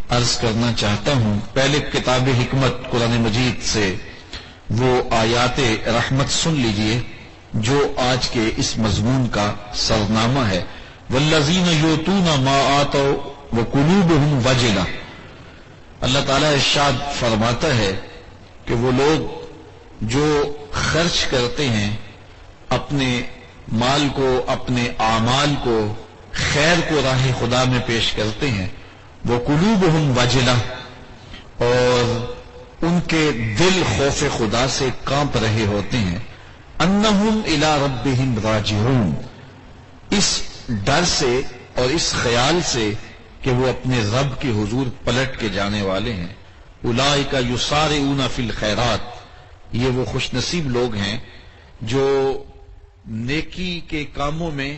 عرض کرنا چاہتا ہوں. پہلے کتاب حکمت قرآن مجید سے وہ آیات رحمت سن لیجئے جو آج کے اس مضمون کا سرنامہ ہے. والذین یؤتون ما آتوا وقلوبہم وجلہ. اللہ تعالیٰ ارشاد فرماتا ہے کہ وہ لوگ جو خرچ کرتے ہیں اپنے مال کو، اپنے اعمال کو، خیر کو راہ خدا میں پیش کرتے ہیں، وہ قلوبہم وجلہ، اور ان کے دل خوف خدا سے کانپ رہے ہوتے ہیں، انہم الی ربہم راجعون، اس ڈر سے اور اس خیال سے کہ وہ اپنے رب کے حضور پلٹ کے جانے والے ہیں. اولئک یسارعون فی الخیرات، یہ وہ خوش نصیب لوگ ہیں جو نیکی کے کاموں میں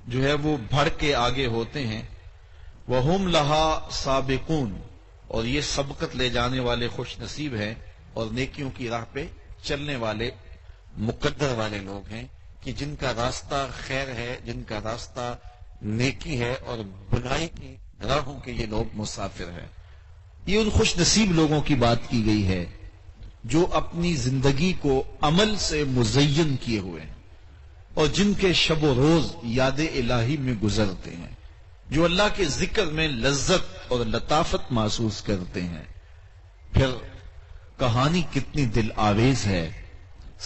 جو ہے وہ بڑھ کے آگے ہوتے ہیں. وَهُمْ لَهَا سَابِقُونَ، اور یہ سبقت لے جانے والے خوش نصیب ہیں اور نیکیوں کی راہ پہ چلنے والے مقدر والے لوگ ہیں کہ جن کا راستہ خیر ہے، جن کا راستہ نیکی ہے اور بھلائی کی راہوں کے یہ لوگ مسافر ہیں. یہ ان خوش نصیب لوگوں کی بات کی گئی ہے جو اپنی زندگی کو عمل سے مزین کیے ہوئے ہیں اور جن کے شب و روز یاد الہی میں گزرتے ہیں، جو اللہ کے ذکر میں لذت اور لطافت محسوس کرتے ہیں. پھر کہانی کتنی دل آویز ہے.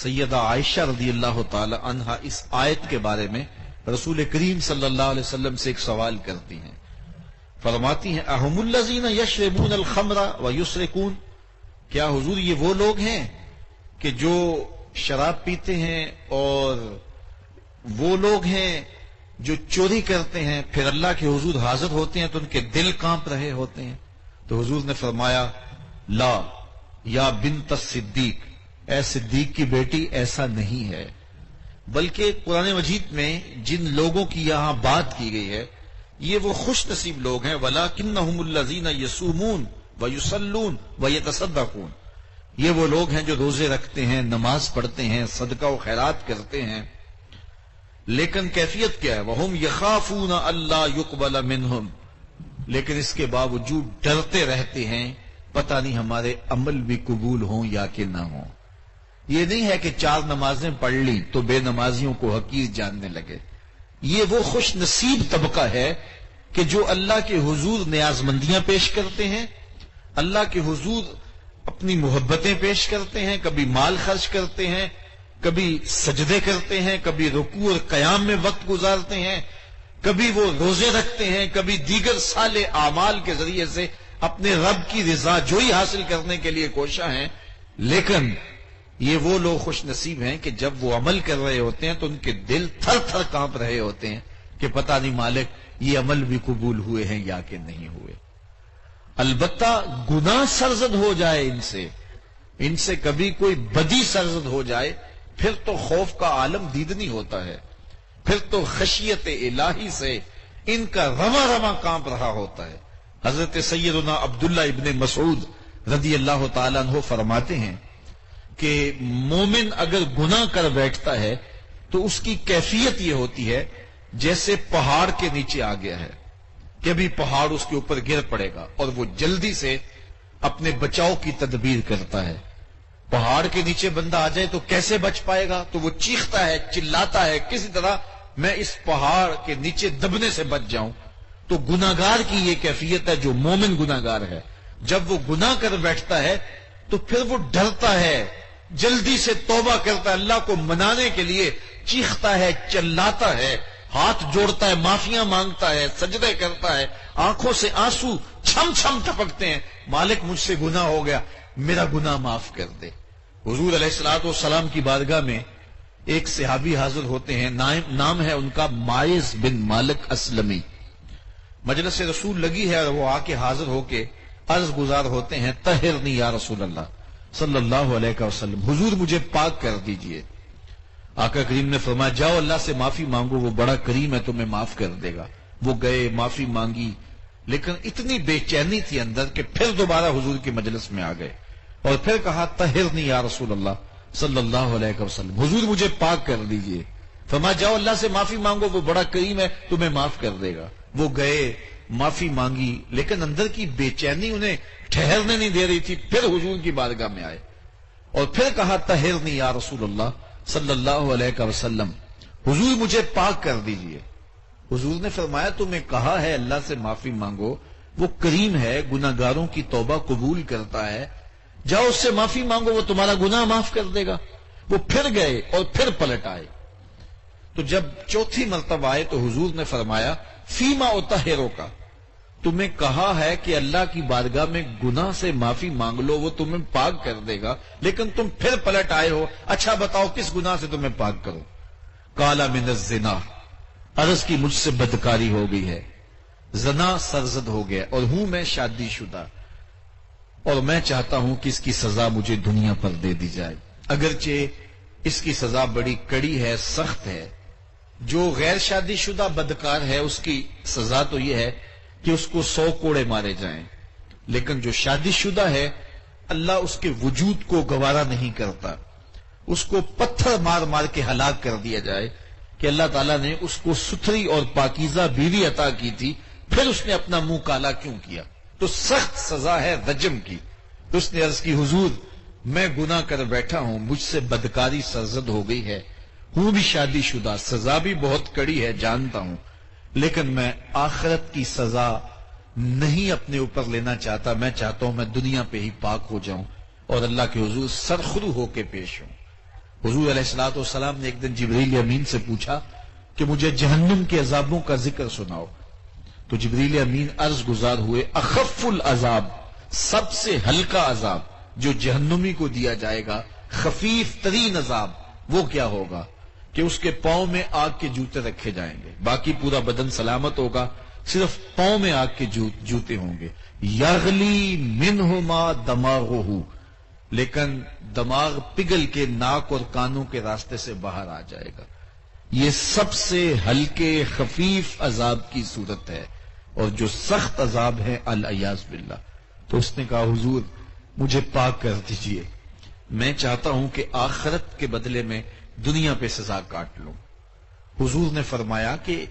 سیدہ عائشہ رضی اللہ تعالی عنہا اس آیت کے بارے میں رسول کریم صلی اللہ علیہ وسلم سے ایک سوال کرتی ہیں. فرماتی ہیں اہم الذین یشربون الخمر ویسرقون، کیا حضور یہ وہ لوگ ہیں کہ جو شراب پیتے ہیں اور وہ لوگ ہیں جو چوری کرتے ہیں پھر اللہ کے حضور حاضر ہوتے ہیں تو ان کے دل کانپ رہے ہوتے ہیں؟ تو حضور نے فرمایا لا یا بنت الصدیق، اے صدیق کی بیٹی ایسا نہیں ہے، بلکہ قرآن مجید میں جن لوگوں کی یہاں بات کی گئی ہے یہ وہ خوش نصیب لوگ ہیں. وَلَكِنَّهُمُ الَّذِينَ يَصُومُونَ وَيُصَلُّونَ وَيَتَصَدَّقُونَ، یہ وہ لوگ ہیں جو روزے رکھتے ہیں، نماز پڑھتے ہیں، صدقہ و خیرات کرتے ہیں، لیکن کیفیت کیا ہے؟ وَهُمْ يَخَافُونَ أَلَّا يُقْبَلَ مِنْهُمْ، لیکن اس کے باوجود ڈرتے رہتے ہیں پتہ نہیں ہمارے عمل بھی قبول ہوں یا کہ نہ ہوں. یہ نہیں ہے کہ 4 نمازیں پڑھ لی تو بے نمازیوں کو حقیر جاننے لگے. یہ وہ خوش نصیب طبقہ ہے کہ جو اللہ کے حضور نیاز مندیاں پیش کرتے ہیں، اللہ کے حضور اپنی محبتیں پیش کرتے ہیں، کبھی مال خرچ کرتے ہیں، کبھی سجدے کرتے ہیں، کبھی رکوع اور قیام میں وقت گزارتے ہیں، کبھی وہ روزے رکھتے ہیں، کبھی دیگر صالح اعمال کے ذریعے سے اپنے رب کی رضا جوئی حاصل کرنے کے لیے کوشاں ہیں. لیکن یہ وہ لوگ خوش نصیب ہیں کہ جب وہ عمل کر رہے ہوتے ہیں تو ان کے دل تھر تھر کانپ رہے ہوتے ہیں کہ پتہ نہیں مالک یہ عمل بھی قبول ہوئے ہیں یا کہ نہیں ہوئے. البتہ گناہ سرزد ہو جائے ان سے کبھی کوئی بدی سرزد ہو جائے پھر تو خوف کا عالم دیدنی ہوتا ہے، پھر تو خشیت الہی سے ان کا رواں رواں کانپ رہا ہوتا ہے. حضرت سیدنا عبداللہ ابن مسعود رضی اللہ تعالیٰ عنہ فرماتے ہیں کہ مومن اگر گناہ کر بیٹھتا ہے تو اس کی کیفیت یہ ہوتی ہے جیسے پہاڑ کے نیچے آ گیا ہے کہ ابھی پہاڑ اس کے اوپر گر پڑے گا اور وہ جلدی سے اپنے بچاؤ کی تدبیر کرتا ہے. پہاڑ کے نیچے بندہ آ جائے تو کیسے بچ پائے گا؟ تو وہ چیختا ہے، چلاتا ہے کسی طرح میں اس پہاڑ کے نیچے دبنے سے بچ جاؤں. تو گناہگار کی یہ کیفیت ہے جو مومن گناہگار ہے. جب وہ گناہ کر بیٹھتا ہے تو پھر وہ ڈرتا ہے، جلدی سے توبہ کرتا ہے، اللہ کو منانے کے لیے چیختا ہے، چلاتا ہے، ہاتھ جوڑتا ہے، معافیاں مانگتا ہے، سجدے کرتا ہے، آنکھوں سے آنسو چھم چھم ٹپکتے ہیں، مالک مجھ سے گناہ ہو گیا، میرا گناہ معاف کر دے. حضور علیہ الصلوۃ والسلام کی بارگاہ میں ایک صحابی حاضر ہوتے ہیں، نام ہے ان کا مائز بن مالک اسلمی. مجلس رسول لگی ہے اور وہ آ کے حاضر ہو کے عرض گزار ہوتے ہیں طہرنی یا رسول اللہ صلی اللہ علیہ وسلم، حضور مجھے پاک کر دیجئے. آقا کریم نے فرمایا جاؤ اللہ سے معافی مانگو، وہ بڑا کریم ہے تمہیں معاف کر دے گا. وہ گئے، معافی مانگی، لیکن اتنی بے چینی تھی اندر کہ پھر دوبارہ حضور کی مجلس میں آ گئے اور پھر کہا طہرنی یا رسول اللہ صلی اللہ علیہ وسلم، حضور مجھے پاک کر دیجئے. فرمایا جاؤ اللہ سے معافی مانگو، وہ بڑا کریم ہے تمہیں معاف کر دے گا. وہ گئے، معافی مانگی، لیکن اندر کی بے چینی انہیں ٹھہرنے نہیں دے رہی تھی. پھر حضور کی بارگاہ میں آئے اور پھر کہا طہرنی یا رسول اللہ صلی اللہ علیہ وسلم، حضور مجھے پاک کر دیجئے. حضور نے فرمایا تمہیں کہا ہے اللہ سے معافی مانگو، وہ کریم ہے، گناہگاروں کی توبہ قبول کرتا ہے، جاؤ اس سے معافی مانگو، وہ تمہارا گناہ معاف کر دے گا. وہ پھر گئے اور پھر پلٹ آئے. تو جب چوتھی مرتبہ آئے تو حضور نے فرمایا فیما اطہرو کا، تمہیں کہا ہے کہ اللہ کی بارگاہ میں گناہ سے معافی مانگ لو، وہ تمہیں پاک کر دے گا، لیکن تم پھر پلٹ آئے ہو، اچھا بتاؤ کس گناہ سے تمہیں پاک کرو؟ قال من الزنا، عرض کی مجھ سے بدکاری ہو گئی ہے، زنا سرزد ہو گیا اور ہوں میں شادی شدہ، اور میں چاہتا ہوں کہ اس کی سزا مجھے دنیا پر دے دی جائے. اگرچہ اس کی سزا بڑی کڑی ہے، سخت ہے. جو غیر شادی شدہ بدکار ہے اس کی سزا تو یہ ہے کہ اس کو 100 کوڑے مارے جائیں، لیکن جو شادی شدہ ہے اللہ اس کے وجود کو گوارا نہیں کرتا، اس کو پتھر مار مار کے ہلاک کر دیا جائے کہ اللہ تعالیٰ نے اس کو ستھری اور پاکیزہ بیوی عطا کی تھی، پھر اس نے اپنا منہ کالا کیوں کیا؟ تو سخت سزا ہے رجم کی. تو اس نے عرض کی حضور میں گناہ کر بیٹھا ہوں، مجھ سے بدکاری سرزد ہو گئی ہے، ہوں بھی شادی شدہ، سزا بھی بہت کڑی ہے جانتا ہوں، لیکن میں آخرت کی سزا نہیں اپنے اوپر لینا چاہتا، میں چاہتا ہوں میں دنیا پہ ہی پاک ہو جاؤں اور اللہ کے حضور سرخرو ہو کے پیش ہوں. حضور علیہ الصلوۃ والسلام نے ایک دن جبریل امین سے پوچھا کہ مجھے جہنم کے عذابوں کا ذکر سناؤ. تو جبریل امین عرض گزار ہوئے اخف العذاب، سب سے ہلکا عذاب جو جہنمی کو دیا جائے گا، خفیف ترین عذاب وہ کیا ہوگا کہ اس کے پاؤں میں آگ کے جوتے رکھے جائیں گے، باقی پورا بدن سلامت ہوگا، صرف پاؤں میں آگ کے جوتے ہوں گے. یغلی منہما دماغہ، لیکن دماغ پگھل کے ناک اور کانوں کے راستے سے باہر آ جائے گا. یہ سب سے ہلکے خفیف عذاب کی صورت ہے، اور جو سخت عذاب ہے العیاذ باللہ. تو اس نے کہا حضور مجھے پاک کر دیجئے، میں چاہتا ہوں کہ آخرت کے بدلے میں دنیا پہ سزا کاٹ لوں. حضور نے فرمایا کہ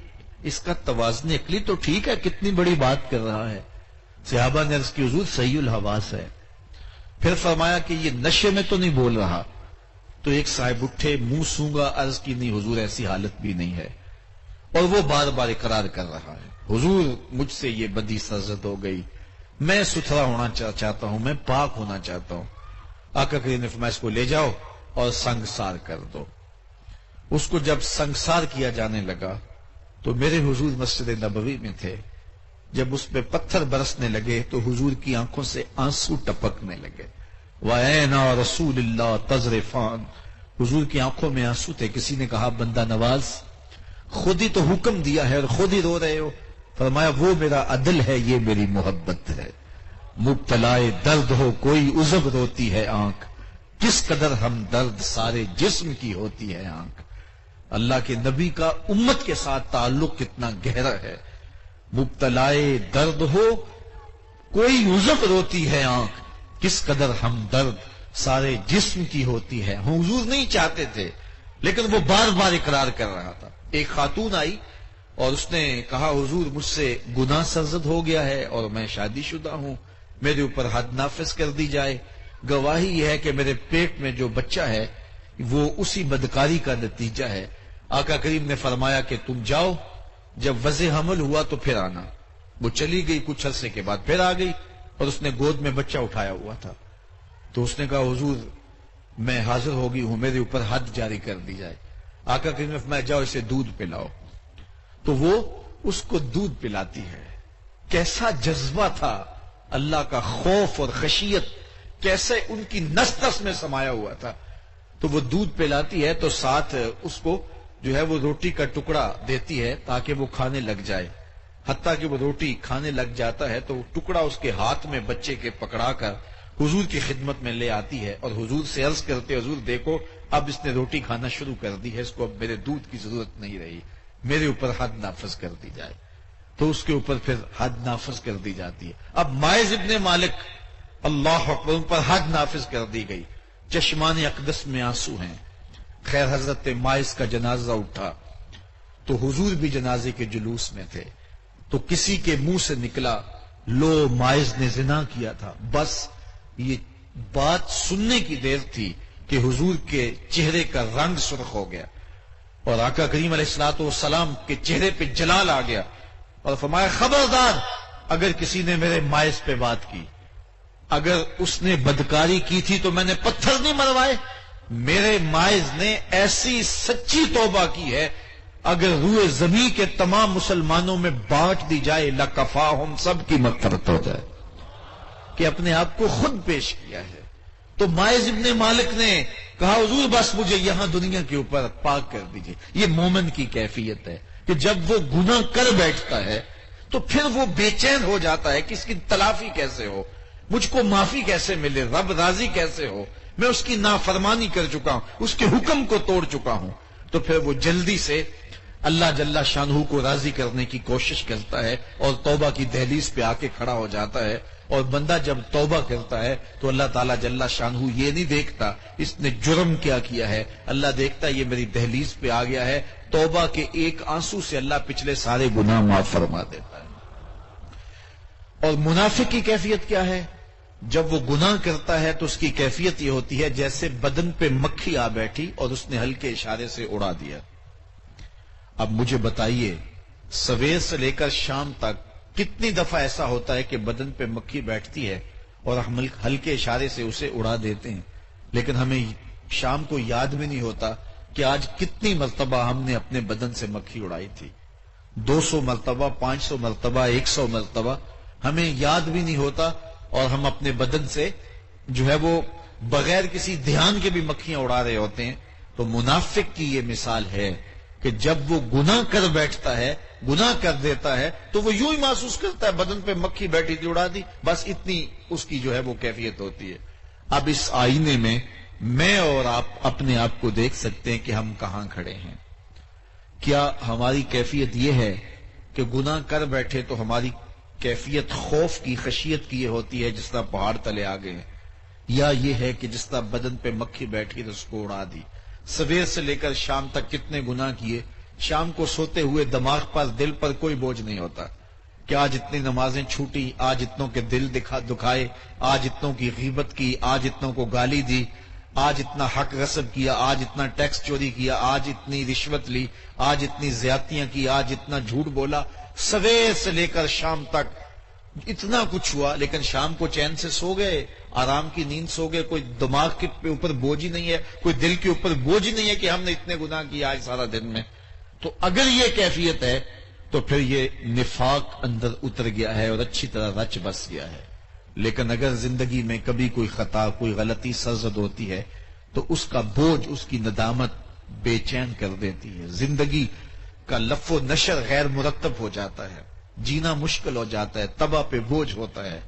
اس کا توازن عقلی تو ٹھیک ہے، کتنی بڑی بات کر رہا ہے. صحابہ نے عرض کی حضور صحیح الحواس ہے. پھر فرمایا کہ یہ نشے میں تو نہیں بول رہا. تو ایک صاحب اٹھے، منہ سونگا، عرض کی نہیں حضور ایسی حالت بھی نہیں ہے، اور وہ بار بار اقرار کر رہا ہے حضور مجھ سے یہ بدی سرزد ہو گئی، میں ستھرا ہونا چاہتا ہوں، میں پاک ہونا چاہتا ہوں. آقا کریم نے فرمایا اس کو لے جاؤ اور سنگسار کر دو. اس کو جب سنگسار کیا جانے لگا تو میرے حضور مسجد نبوی میں تھے. جب اس پہ پتھر برسنے لگے تو حضور کی آنکھوں سے آنسو ٹپکنے لگے. وَأَيْنَا رَسُولِ اللَّهِ تَذْرِفَانِ، حضور کی آنکھوں میں آنسو تھے. کسی نے کہا بندہ نواز خود ہی تو حکم دیا ہے اور خود ہی رو رہے ہو. فرمایا وہ میرا عدل ہے، یہ میری محبت ہے. مبتلائے درد ہو کوئی عذب روتی ہے آنکھ، کس قدر ہم درد سارے جسم کی ہوتی ہے آنکھ. اللہ کے نبی کا امت کے ساتھ تعلق کتنا گہرا ہے. مبتلائے درد ہو کوئی عذب روتی ہے آنکھ، کس قدر ہم درد سارے جسم کی ہوتی ہے. حضور نہیں چاہتے تھے لیکن وہ بار بار اقرار کر رہا تھا. ایک خاتون آئی اور اس نے کہا حضور مجھ سے گناہ سرزد ہو گیا ہے اور میں شادی شدہ ہوں، میرے اوپر حد نافذ کر دی جائے. گواہی یہ ہے کہ میرے پیٹ میں جو بچہ ہے وہ اسی بدکاری کا نتیجہ ہے. آقا کریم نے فرمایا کہ تم جاؤ، جب وضع حمل ہوا تو پھر آنا. وہ چلی گئی، کچھ عرصے کے بعد پھر آ گئی اور اس نے گود میں بچہ اٹھایا ہوا تھا. تو اس نے کہا حضور میں حاضر ہو گئی ہوں، میرے اوپر حد جاری کر دی جائے. آقا کریم نے فرمایا جاؤ اسے دودھ پلاؤ. تو وہ اس کو دودھ پلاتی ہے. کیسا جذبہ تھا، اللہ کا خوف اور خشیت کیسے ان کی نس نس میں سمایا ہوا تھا. تو وہ دودھ پلاتی ہے تو ساتھ اس کو جو ہے وہ روٹی کا ٹکڑا دیتی ہے تاکہ وہ کھانے لگ جائے. حتیٰ کہ وہ روٹی کھانے لگ جاتا ہے تو ٹکڑا اس کے ہاتھ میں بچے کے پکڑا کر حضور کی خدمت میں لے آتی ہے اور حضور سے عرض کرتے حضور دیکھو اب اس نے روٹی کھانا شروع کر دی ہے، اس کو اب میرے دودھ کی ضرورت نہیں رہی، میرے اوپر حد نافذ کر دی جائے. تو اس کے اوپر پھر حد نافذ کر دی جاتی ہے. اب مائز ابن مالک اللہ اکبر ان پر حد نافذ کر دی گئی. چشمان اقدس میں آنسو ہیں. خیر حضرت مائز کا جنازہ اٹھا تو حضور بھی جنازے کے جلوس میں تھے. تو کسی کے منہ سے نکلا لو مائز نے زنا کیا تھا، بس یہ بات سننے کی دیر تھی کہ حضور کے چہرے کا رنگ سرخ ہو گیا اور آقا کریم علیہ الصلوۃ والسلام کے چہرے پہ جلال آ گیا اور فرمایا خبردار اگر کسی نے میرے مائز پہ بات کی، اگر اس نے بدکاری کی تھی تو میں نے پتھر نہیں مروائے، میرے مائز نے ایسی سچی توبہ کی ہے اگر روئے زمین کے تمام مسلمانوں میں بانٹ دی جائے لکفاہم، سب کی مغفرت ہو جائے، کہ اپنے آپ کو خود پیش کیا ہے۔ تو مائز ابن مالک نے کہا حضور بس مجھے یہاں دنیا کے اوپر پاک کر دیجئے۔ یہ مومن کی کیفیت ہے کہ جب وہ گناہ کر بیٹھتا ہے تو پھر وہ بے چین ہو جاتا ہے کہ اس کی تلافی کیسے ہو، مجھ کو معافی کیسے ملے، رب راضی کیسے ہو، میں اس کی نافرمانی کر چکا ہوں، اس کے حکم کو توڑ چکا ہوں۔ تو پھر وہ جلدی سے اللہ جل شانہ کو راضی کرنے کی کوشش کرتا ہے اور توبہ کی دہلیز پہ آ کے کھڑا ہو جاتا ہے۔ اور بندہ جب توبہ کرتا ہے تو اللہ تعالیٰ جل شانہ یہ نہیں دیکھتا اس نے جرم کیا کیا ہے، اللہ دیکھتا یہ میری دہلیز پہ آ گیا ہے، توبہ کے ایک آنسو سے اللہ پچھلے سارے گناہ معاف فرما دیتا ہے۔ اور منافق کی کیفیت کیا ہے؟ جب وہ گناہ کرتا ہے تو اس کی کیفیت یہ ہوتی ہے جیسے بدن پہ مکھی آ بیٹھی اور اس نے ہلکے اشارے سے اڑا دیا۔ اب مجھے بتائیے سویر سے لے کر شام تک کتنی دفعہ ایسا ہوتا ہے کہ بدن پہ مکھی بیٹھتی ہے اور ہم ہلکے اشارے سے اسے اڑا دیتے ہیں، لیکن ہمیں شام کو یاد بھی نہیں ہوتا کہ آج کتنی مرتبہ ہم نے اپنے بدن سے مکھی اڑائی تھی۔ 200 مرتبہ، 500 مرتبہ، 100 مرتبہ، ہمیں یاد بھی نہیں ہوتا اور ہم اپنے بدن سے جو ہے وہ بغیر کسی دھیان کے بھی مکھیاں اڑا رہے ہوتے ہیں۔ تو منافق کی یہ مثال ہے کہ جب وہ گناہ کر بیٹھتا ہے، گناہ کر دیتا ہے تو وہ یوں ہی محسوس کرتا ہے بدن پہ مکھی بیٹھی تھی اڑا دی، بس اتنی اس کی جو ہے وہ کیفیت ہوتی ہے۔ اب اس آئینے میں اور آپ اپنے آپ کو دیکھ سکتے ہیں کہ ہم کہاں کھڑے ہیں۔ کیا ہماری کیفیت یہ ہے کہ گناہ کر بیٹھے تو ہماری کیفیت خوف کی، خشیت کی یہ ہوتی ہے جس طرح پہاڑ تلے آ گئے، یا یہ ہے کہ جس طرح بدن پہ مکھی بیٹھی تو اس کو اڑا دی؟ سویر سے لے کر شام تک کتنے گناہ کیے، شام کو سوتے ہوئے دماغ پر، دل پر کوئی بوجھ نہیں ہوتا کہ آج اتنی نمازیں چھوٹی، آج اتنوں کے دل دکھائے، آج اتنوں کی غیبت کی، آج اتنوں کو گالی دی، آج اتنا حق غصب کیا، آج اتنا ٹیکس چوری کیا، آج اتنی رشوت لی، آج اتنی زیادتیاں کی، آج اتنا جھوٹ بولا۔ سویر سے لے کر شام تک اتنا کچھ ہوا، لیکن شام کو چین سے سو گئے، آرام کی نیند سو گئے، کوئی دماغ کے اوپر بوجھ ہی نہیں ہے، کوئی دل کے اوپر بوجھ ہی نہیں ہے کہ ہم نے اتنے گناہ کیا آج سارا دن میں۔ تو اگر یہ کیفیت ہے تو پھر یہ نفاق اندر اتر گیا ہے اور اچھی طرح رچ بس گیا ہے۔ لیکن اگر زندگی میں کبھی کوئی خطا، کوئی غلطی سرزد ہوتی ہے تو اس کا بوجھ، اس کی ندامت بے چین کر دیتی ہے، زندگی کا لف و نشر غیر مرتب ہو جاتا ہے، جینا مشکل ہو جاتا ہے، تباہ پہ بوجھ ہوتا ہے۔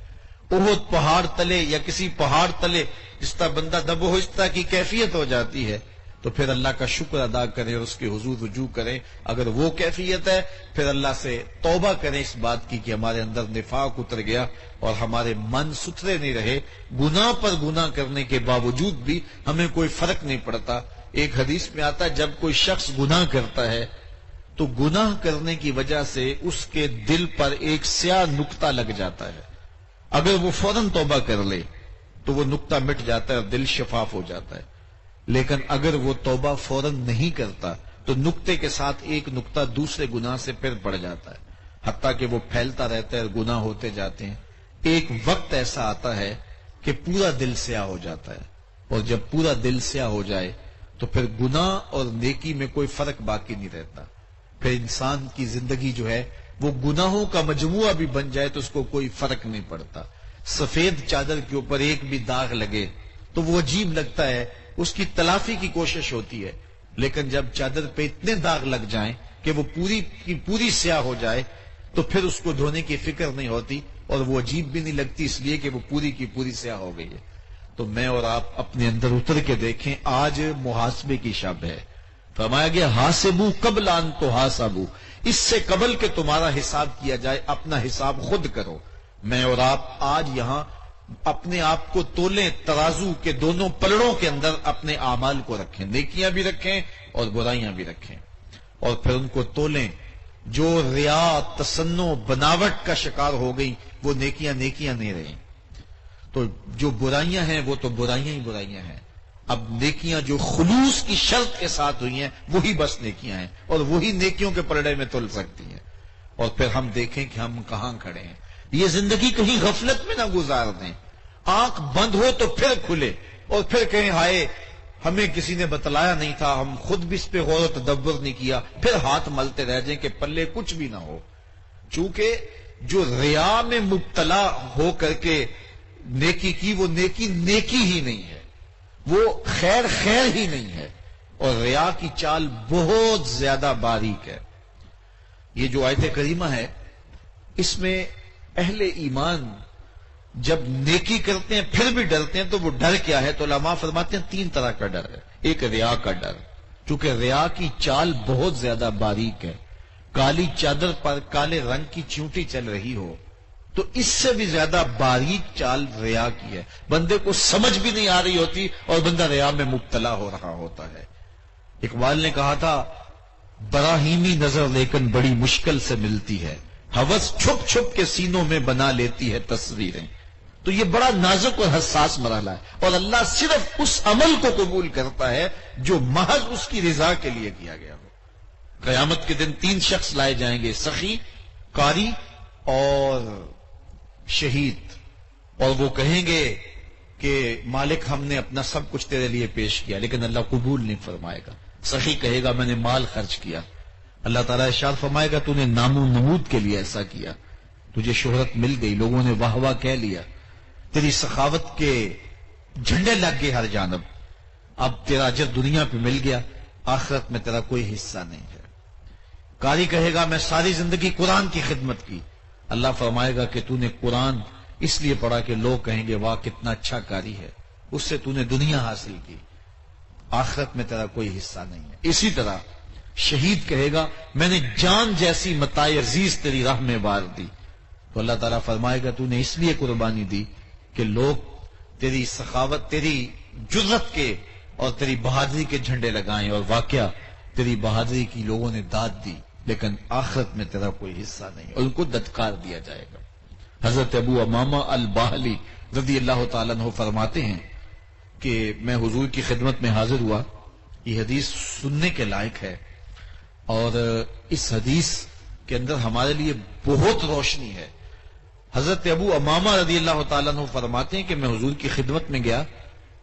احد پہاڑ تلے یا کسی پہاڑ تلے جس طرح بندہ دب و ہجتا کی کیفیت ہو جاتی ہے تو پھر اللہ کا شکر ادا کرے اور اس کے حضور رجوع کرے۔ اگر وہ کیفیت ہے پھر اللہ سے توبہ کریں اس بات کی کہ ہمارے اندر نفاق اتر گیا اور ہمارے من ستھرے نہیں رہے، گناہ پر گناہ کرنے کے باوجود بھی ہمیں کوئی فرق نہیں پڑتا۔ ایک حدیث میں آتا ہے جب کوئی شخص گناہ کرتا ہے تو گناہ کرنے کی وجہ سے اس کے دل پر ایک سیاہ نقطہ لگ جاتا ہے، اگر وہ فوراً توبہ کر لے تو وہ نقطہ مٹ جاتا ہے اور دل شفاف ہو جاتا ہے، لیکن اگر وہ توبہ فوراً نہیں کرتا تو نقطے کے ساتھ ایک نقطہ دوسرے گناہ سے پھر پڑ جاتا ہے، حتیٰ کہ وہ پھیلتا رہتا ہے اور گناہ ہوتے جاتے ہیں۔ ایک وقت ایسا آتا ہے کہ پورا دل سیاہ ہو جاتا ہے، اور جب پورا دل سیاہ ہو جائے تو پھر گناہ اور نیکی میں کوئی فرق باقی نہیں رہتا، پھر انسان کی زندگی جو ہے وہ گناہوں کا مجموعہ بھی بن جائے تو اس کو کوئی فرق نہیں پڑتا۔ سفید چادر کے اوپر ایک بھی داغ لگے تو وہ عجیب لگتا ہے، اس کی تلافی کی کوشش ہوتی ہے، لیکن جب چادر پہ اتنے داغ لگ جائیں کہ وہ پوری کی پوری سیاہ ہو جائے تو پھر اس کو دھونے کی فکر نہیں ہوتی اور وہ عجیب بھی نہیں لگتی، اس لیے کہ وہ پوری کی پوری سیاہ ہو گئی ہے۔ تو میں اور آپ اپنے اندر اتر کے دیکھیں، آج محاسبے کی شب ہے۔ فرمایا گیا حاسبو قبل ان تحاسبو، اس سے قبل کہ تمہارا حساب کیا جائے اپنا حساب خود کرو۔ میں اور آپ آج یہاں اپنے آپ کو تولیں، ترازو کے دونوں پلڑوں کے اندر اپنے اعمال کو رکھیں، نیکیاں بھی رکھیں اور برائیاں بھی رکھیں، اور پھر ان کو تولیں جو ریا، تصنع، بناوٹ کا شکار ہو گئی وہ نیکیاں نہیں رہیں۔ تو جو برائیاں ہیں وہ تو برائیاں ہی برائیاں ہیں۔ اب نیکیاں جو خلوص کی شرط کے ساتھ ہوئی ہیں وہی بس نیکیاں ہیں، اور وہی نیکیوں کے پلڑے میں تل سکتی ہیں۔ اور پھر ہم دیکھیں کہ ہم کہاں کھڑے ہیں۔ یہ زندگی کہیں غفلت میں نہ گزار دیں، آنکھ بند ہو تو پھر کھلے، اور پھر کہیں ہائے ہمیں کسی نے بتلایا نہیں تھا، ہم خود بھی اس پہ غور و تدبر نہیں کیا، پھر ہاتھ ملتے رہ جائیں کہ پلے کچھ بھی نہ ہو۔ چونکہ جو ریا میں مبتلا ہو کر کے نیکی کی، وہ نیکی ہی نہیں ہے، وہ خیر ہی نہیں ہے، اور ریا کی چال بہت زیادہ باریک ہے۔ یہ جو آیت کریمہ ہے اس میں اہل ایمان جب نیکی کرتے ہیں پھر بھی ڈرتے ہیں، تو وہ ڈر کیا ہے؟ تو علماء فرماتے ہیں 3 طرح کا ڈر ہے۔ ایک ریا کا ڈر، چونکہ ریا کی چال بہت زیادہ باریک ہے، کالی چادر پر کالے رنگ کی چیونٹی چل رہی ہو تو اس سے بھی زیادہ باریک چال ریا کی ہے، بندے کو سمجھ بھی نہیں آ رہی ہوتی اور بندہ ریا میں مبتلا ہو رہا ہوتا ہے۔ اقبال نے کہا تھا براہیمی نظر لیکن بڑی مشکل سے ملتی ہے، ہوس چھپ چھپ کے سینوں میں بنا لیتی ہے تصویریں۔ تو یہ بڑا نازک اور حساس مرحلہ ہے، اور اللہ صرف اس عمل کو قبول کرتا ہے جو محض اس کی رضا کے لیے کیا گیا ہو۔ قیامت کے دن 3 شخص لائے جائیں گے، سخی، قاری اور شہید، اور وہ کہیں گے کہ مالک ہم نے اپنا سب کچھ تیرے لیے پیش کیا لیکن اللہ قبول نہیں فرمائے گا۔ سخی کہے گا میں نے مال خرچ کیا، اللہ تعالیٰ ارشاد فرمائے گا تو نے نام و نمود کے لیے ایسا کیا، تجھے شہرت مل گئی، لوگوں نے واہ واہ کہہ لیا، تیری سخاوت کے جھنڈے لگ گئے ہر جانب، اب تیرا اجر دنیا پہ مل گیا، آخرت میں تیرا کوئی حصہ نہیں ہے۔ قاری کہے گا میں ساری زندگی قرآن کی خدمت کی، اللہ فرمائے گا کہ تو نے قرآن اس لیے پڑھا کہ لوگ کہیں گے واہ کتنا اچھا قاری ہے، اس سے تو نے دنیا حاصل کی، آخرت میں تیرا کوئی حصہ نہیں ہے۔ اسی طرح شہید کہے گا میں نے جان جیسی متاع عزیز تیری راہ میں وار دی، تو اللہ تعالیٰ فرمائے گا تو نے اس لیے قربانی دی کہ لوگ تیری سخاوت، تیری جرت کے اور تیری بہادری کے جھنڈے لگائیں، اور واقعہ تیری بہادری کی لوگوں نے داد دی، لیکن آخرت میں تیرا کوئی حصہ نہیں، اور ان کو دھتکار دیا جائے گا۔ حضرت ابو امامہ الباہلی رضی اللہ تعالیٰ عنہ فرماتے ہیں کہ میں حضور کی خدمت میں حاضر ہوا، یہ حدیث سننے کے لائق ہے، اور اس حدیث کے اندر ہمارے لیے بہت روشنی ہے۔ حضرت ابو امامہ رضی اللہ تعالیٰ عنہ فرماتے ہیں کہ میں حضور کی خدمت میں گیا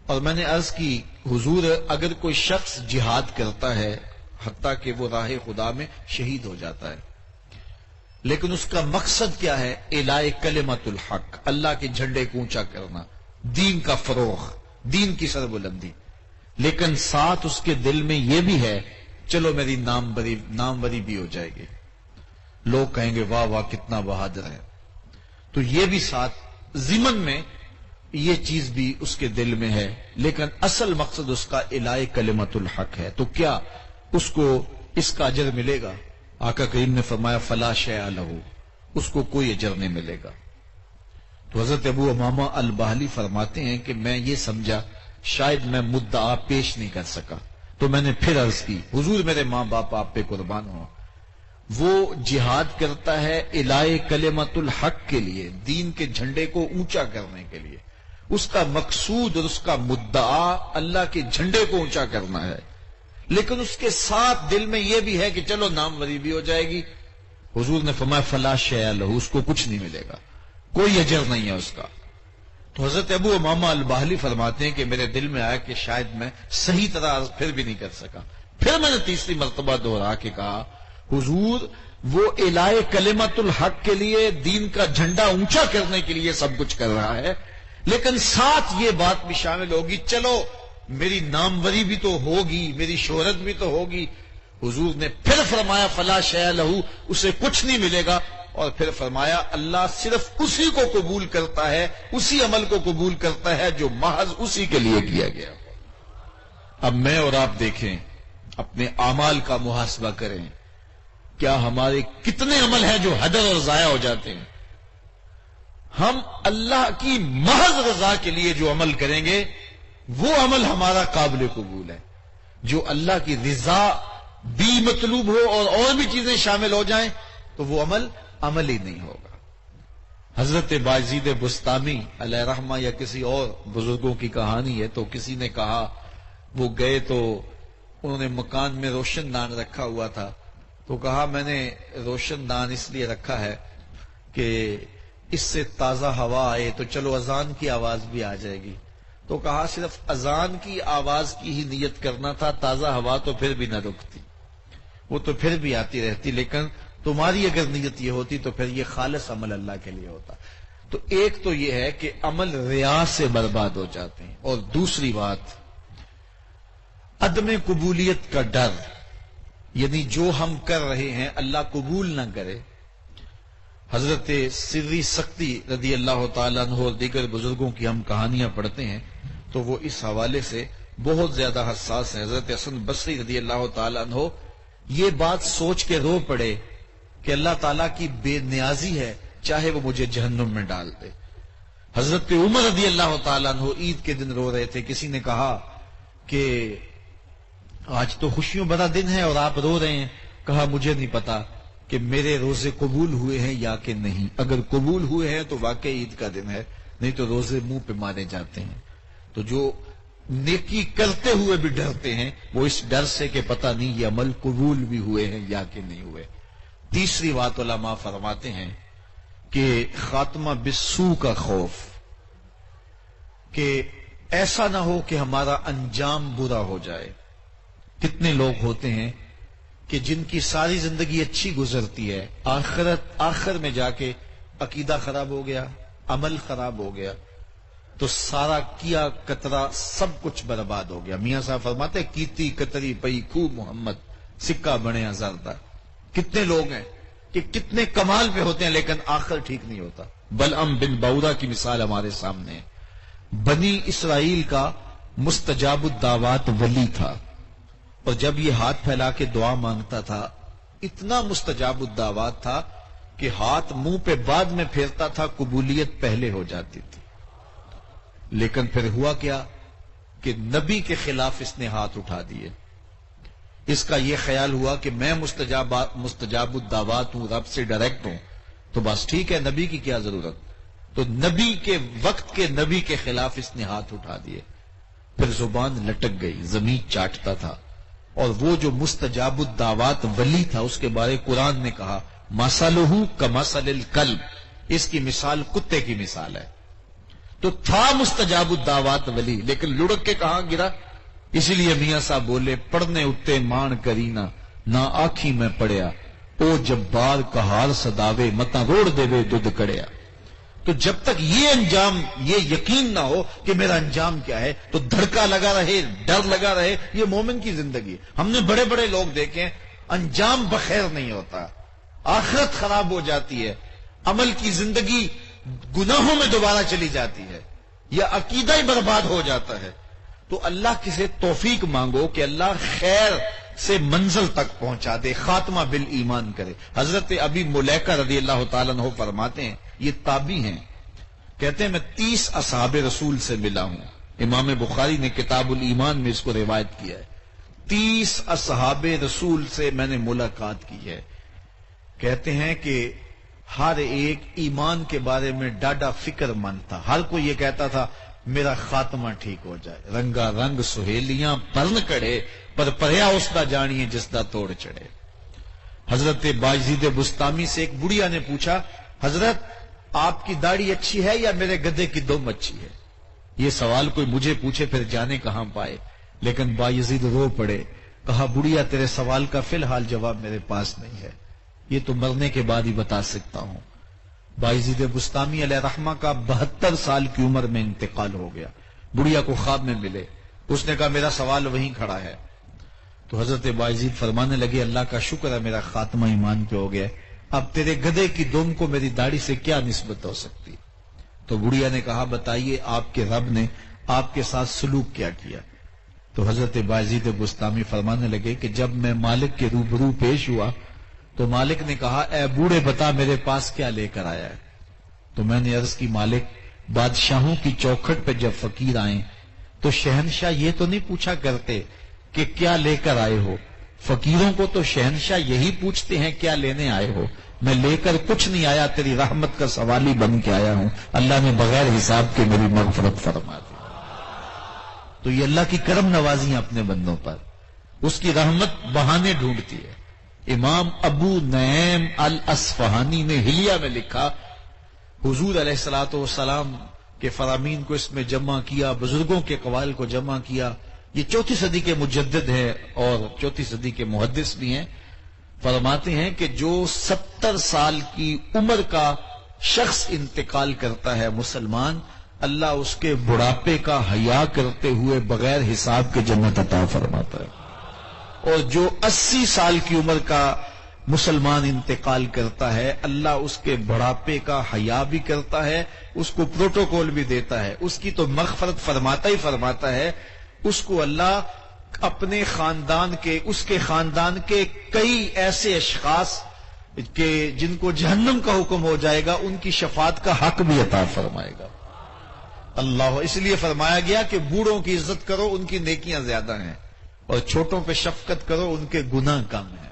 اور میں نے عرض کی حضور اگر کوئی شخص جہاد کرتا ہے حتیٰ کہ وہ راہ خدا میں شہید ہو جاتا ہے، لیکن اس کا مقصد کیا ہے؟ اعلاء کلمت الحق، اللہ کے جھنڈے کو اونچا کرنا، دین کا فروغ، دین کی سربلندی، لیکن ساتھ اس کے دل میں یہ بھی ہے چلو میری ناموری بھی ہو جائے گی، لوگ کہیں گے واہ واہ کتنا بہادر ہے، تو یہ بھی ساتھ ضمن میں یہ چیز بھی اس کے دل میں ہے، لیکن اصل مقصد اس کا اعلاء کلمت الحق ہے۔ تو کیا اس کو اس کا اجر ملے گا؟ آقا کریم نے فرمایا فلا شیء لہ، اس کو کوئی اجر نہیں ملے گا۔ تو حضرت ابو امامہ الباہلی فرماتے ہیں کہ میں یہ سمجھا شاید میں مدعا پیش نہیں کر سکا، تو میں نے پھر عرض کی حضور میرے ماں باپ آپ پہ قربان ہوں، وہ جہاد کرتا ہے اعلاء کلمت الحق کے لیے، دین کے جھنڈے کو اونچا کرنے کے لیے، اس کا مقصود اور اس کا مدعا اللہ کے جھنڈے کو اونچا کرنا ہے، لیکن اس کے ساتھ دل میں یہ بھی ہے کہ چلو ناموری بھی ہو جائے گی۔ حضور نے فرمایا فلا شیء لہ، اس کو کچھ نہیں ملے گا، کوئی اجر نہیں ہے اس کا۔ تو حضرت ابو امامہ الباہلی فرماتے ہیں کہ میرے دل میں آیا کہ شاید میں صحیح طرح عرض پھر بھی نہیں کر سکا، پھر میں نے تیسری مرتبہ دوہرا کے کہا حضور وہ اعلاء کلمت الحق کے لیے، دین کا جھنڈا اونچا کرنے کے لیے سب کچھ کر رہا ہے، لیکن ساتھ یہ بات بھی شامل ہوگی چلو میری ناموری بھی تو ہوگی، میری شہرت بھی تو ہوگی۔ حضور نے پھر فرمایا فلا شیء لہ، اسے کچھ نہیں ملے گا، اور پھر فرمایا اللہ صرف اسی کو قبول کرتا ہے، اسی عمل کو قبول کرتا ہے جو محض اسی کے لیے کیا گیا۔ اب میں اور آپ دیکھیں، اپنے اعمال کا محاسبہ کریں، کیا ہمارے کتنے عمل ہیں جو ہدر اور ضائع ہو جاتے ہیں؟ ہم اللہ کی محض رضا کے لیے جو عمل کریں گے وہ عمل ہمارا قابل قبول ہے، جو اللہ کی رضا بھی مطلوب ہو اور بھی چیزیں شامل ہو جائیں تو وہ عمل ہی نہیں ہوگا۔ حضرت بایزید بسطامی علیہ رحمہ یا کسی اور بزرگوں کی کہانی ہے، تو کسی نے کہا وہ گئے تو انہوں نے مکان میں روشن دان رکھا ہوا تھا، تو کہا میں نے روشن دان اس لیے رکھا ہے کہ اس سے تازہ ہوا آئے تو چلو اذان کی آواز بھی آ جائے گی۔ تو کہا صرف اذان کی آواز کی ہی نیت کرنا تھا، تازہ ہوا تو پھر بھی نہ رکتی، وہ تو پھر بھی آتی رہتی، لیکن تمہاری اگر نیت یہ ہوتی تو پھر یہ خالص عمل اللہ کے لیے ہوتا۔ تو ایک تو یہ ہے کہ عمل ریا سے برباد ہو جاتے ہیں، اور دوسری بات عدم قبولیت کا ڈر، یعنی جو ہم کر رہے ہیں اللہ قبول نہ کرے۔ حضرت سری سختی رضی اللہ تعالیٰ عنہ اور دیگر بزرگوں کی ہم کہانیاں پڑھتے ہیں تو وہ اس حوالے سے بہت زیادہ حساس ہیں۔ حضرت حسن بصری رضی اللہ تعالیٰ عنہ یہ بات سوچ کے رو پڑے کہ اللہ تعالیٰ کی بے نیازی ہے، چاہے وہ مجھے جہنم میں ڈال دے۔ حضرت عمر رضی اللہ تعالیٰ عنہ عید کے دن رو رہے تھے، کسی نے کہا کہ آج تو خوشیوں بڑا دن ہے اور آپ رو رہے ہیں۔ کہا مجھے نہیں پتا کہ میرے روزے قبول ہوئے ہیں یا کہ نہیں، اگر قبول ہوئے ہیں تو واقعی عید کا دن ہے، نہیں تو روزے منہ پہ مارے جاتے ہیں۔ تو جو نیکی کرتے ہوئے بھی ڈرتے ہیں وہ اس ڈر سے کہ پتہ نہیں یہ عمل قبول بھی ہوئے ہیں یا کہ نہیں ہوئے۔ تیسری بات علماء فرماتے ہیں کہ خاتمہ بالسوء کا خوف، کہ ایسا نہ ہو کہ ہمارا انجام برا ہو جائے۔ کتنے لوگ ہوتے ہیں کہ جن کی ساری زندگی اچھی گزرتی ہے، آخر میں جا کے عقیدہ خراب ہو گیا، عمل خراب ہو گیا، تو سارا کیا کترا سب کچھ برباد ہو گیا۔ میاں صاحب فرماتے کیتی کتری پئی خو محمد سکہ بنے زردہ۔ کتنے لوگ ہیں کہ کتنے کمال پہ ہوتے ہیں لیکن آخر ٹھیک نہیں ہوتا۔ بلعم بن باورا کی مثال ہمارے سامنے ہے۔ بنی اسرائیل کا مستجاب الدعوات ولی تھا، اور جب یہ ہاتھ پھیلا کے دعا مانگتا تھا اتنا مستجاب الدعوات تھا کہ ہاتھ منہ پہ بعد میں پھیرتا تھا، قبولیت پہلے ہو جاتی تھی۔ لیکن پھر ہوا کیا کہ نبی کے خلاف اس نے ہاتھ اٹھا دیے۔ اس کا یہ خیال ہوا کہ میں مستجاب الدعوات ہوں، رب سے ڈائریکٹ ہوں، تو بس ٹھیک ہے، نبی کی کیا ضرورت۔ تو نبی کے وقت کے نبی کے خلاف اس نے ہاتھ اٹھا دیے، پھر زبان لٹک گئی، زمین چاٹتا تھا۔ اور وہ جو مستجاب الدعوات ولی تھا اس کے بارے قرآن نے کہا مثلہ کمثل الکلب، اس کی مثال کتے کی مثال ہے۔ تو تھا مستجاب الدعوات ولی، لیکن لڑک کے کہاں گرا؟ اسی لیے میاں صاحب بولے پڑھنے اٹھتے مان کرینا نہ آنکھی میں پڑیا، او جبار کہار صداوے متا روڑ دے وے دودھ کڑیا۔ تو جب تک یہ انجام، یہ یقین نہ ہو کہ میرا انجام کیا ہے، تو دھڑکا لگا رہے، ڈر لگا رہے، یہ مومن کی زندگی ہے۔ ہم نے بڑے بڑے لوگ دیکھے انجام بخیر نہیں ہوتا، آخرت خراب ہو جاتی ہے، عمل کی زندگی گناہوں میں دوبارہ چلی جاتی ہے، یا عقیدہ ہی برباد ہو جاتا ہے۔ تو اللہ کسی توفیق مانگو کہ اللہ خیر سے منزل تک پہنچا دے، خاتمہ بالایمان کرے۔ حضرت ابی ملیکہ رضی اللہ تعالیٰ عنہ فرماتے ہیں، یہ تابعی ہیں، کہتے ہیں میں 30 اصحاب رسول سے ملا ہوں۔ امام بخاری نے کتاب الایمان میں اس کو روایت کیا ہے، 30 اصحاب رسول سے میں نے ملاقات کی ہے۔ کہتے ہیں کہ ہر ایک ایمان کے بارے میں ڈاڈا فکر مند تھا، ہر کوئی یہ کہتا تھا میرا خاتمہ ٹھیک ہو جائے۔ رنگا رنگ سہیلیاں پرن کڑے، پر پریا اس دا جانیے جس دا توڑ چڑھے۔ حضرت بایزید بسطامی سے ایک بڑھیا نے پوچھا حضرت آپ کی داڑھی اچھی ہے یا میرے گدھے کی دم اچھی ہے؟ یہ سوال کوئی مجھے پوچھے پھر جانے کہاں پائے، لیکن بایزید رو پڑے، کہا بڑھیا تیرے سوال کا فی الحال جواب میرے پاس نہیں ہے، یہ تو مرنے کے بعد ہی بتا سکتا ہوں۔ بایزید بسطامی علیہ رحمہ کا 72 سال کی عمر میں انتقال ہو گیا۔ بڑھیا کو خواب میں ملے، اس نے کہا میرا سوال وہیں کھڑا ہے۔ تو حضرت بایزید فرمانے لگے اللہ کا شکر ہے میرا خاتمہ ایمان پہ ہو گیا، اب تیرے گدھے کی دم کو میری داڑھی سے کیا نسبت ہو سکتی؟ تو بڑھیا نے کہا بتائیے آپ کے رب نے آپ کے ساتھ سلوک کیا کیا؟ تو حضرت بایزید بسطامی فرمانے لگے کہ جب میں مالک کے روبرو پیش ہوا تو مالک نے کہا اے بوڑھے بتا میرے پاس کیا لے کر آیا ہے؟ تو میں نے عرض کی مالک بادشاہوں کی چوکھٹ پہ جب فقیر آئیں تو شہنشاہ یہ تو نہیں پوچھا کرتے کہ کیا لے کر آئے ہو، فقیروں کو تو شہنشاہ یہی پوچھتے ہیں کیا لینے آئے ہو؟ میں لے کر کچھ نہیں آیا، تیری رحمت کا سوالی بن کے آیا ہوں، اللہ نے بغیر حساب کے میری مغفرت فرما دی۔ تو یہ اللہ کی کرم نوازی اپنے بندوں پر، اس کی رحمت بہانے ڈھونڈتی ہے۔ امام ابو نعیم الاصفہانی نے حلیہ میں لکھا، حضور علیہ الصلوۃ والسلام کے فرامین کو اس میں جمع کیا، بزرگوں کے قوائل کو جمع کیا۔ یہ 4 صدی کے مجدد ہیں اور 4 صدی کے محدث بھی ہیں۔ فرماتے ہیں کہ جو 70 سال کی عمر کا شخص انتقال کرتا ہے مسلمان، اللہ اس کے بڑھاپے کا حیا کرتے ہوئے بغیر حساب کے جنت عطا فرماتا ہے، اور جو 80 سال کی عمر کا مسلمان انتقال کرتا ہے، اللہ اس کے بڑھاپے کا حیا بھی کرتا ہے، اس کو پروٹوکول بھی دیتا ہے، اس کی تو مغفرت فرماتا ہی فرماتا ہے۔ اس کو اللہ اپنے خاندان کے، اس کے خاندان کے کئی ایسے اشخاص کہ جن کو جہنم کا حکم ہو جائے گا، ان کی شفاعت کا حق بھی عطا فرمائے گا۔ اللہ، اس لیے فرمایا گیا کہ بوڑھوں کی عزت کرو، ان کی نیکیاں زیادہ ہیں، اور چھوٹوں پہ شفقت کرو، ان کے گناہ کم ہیں۔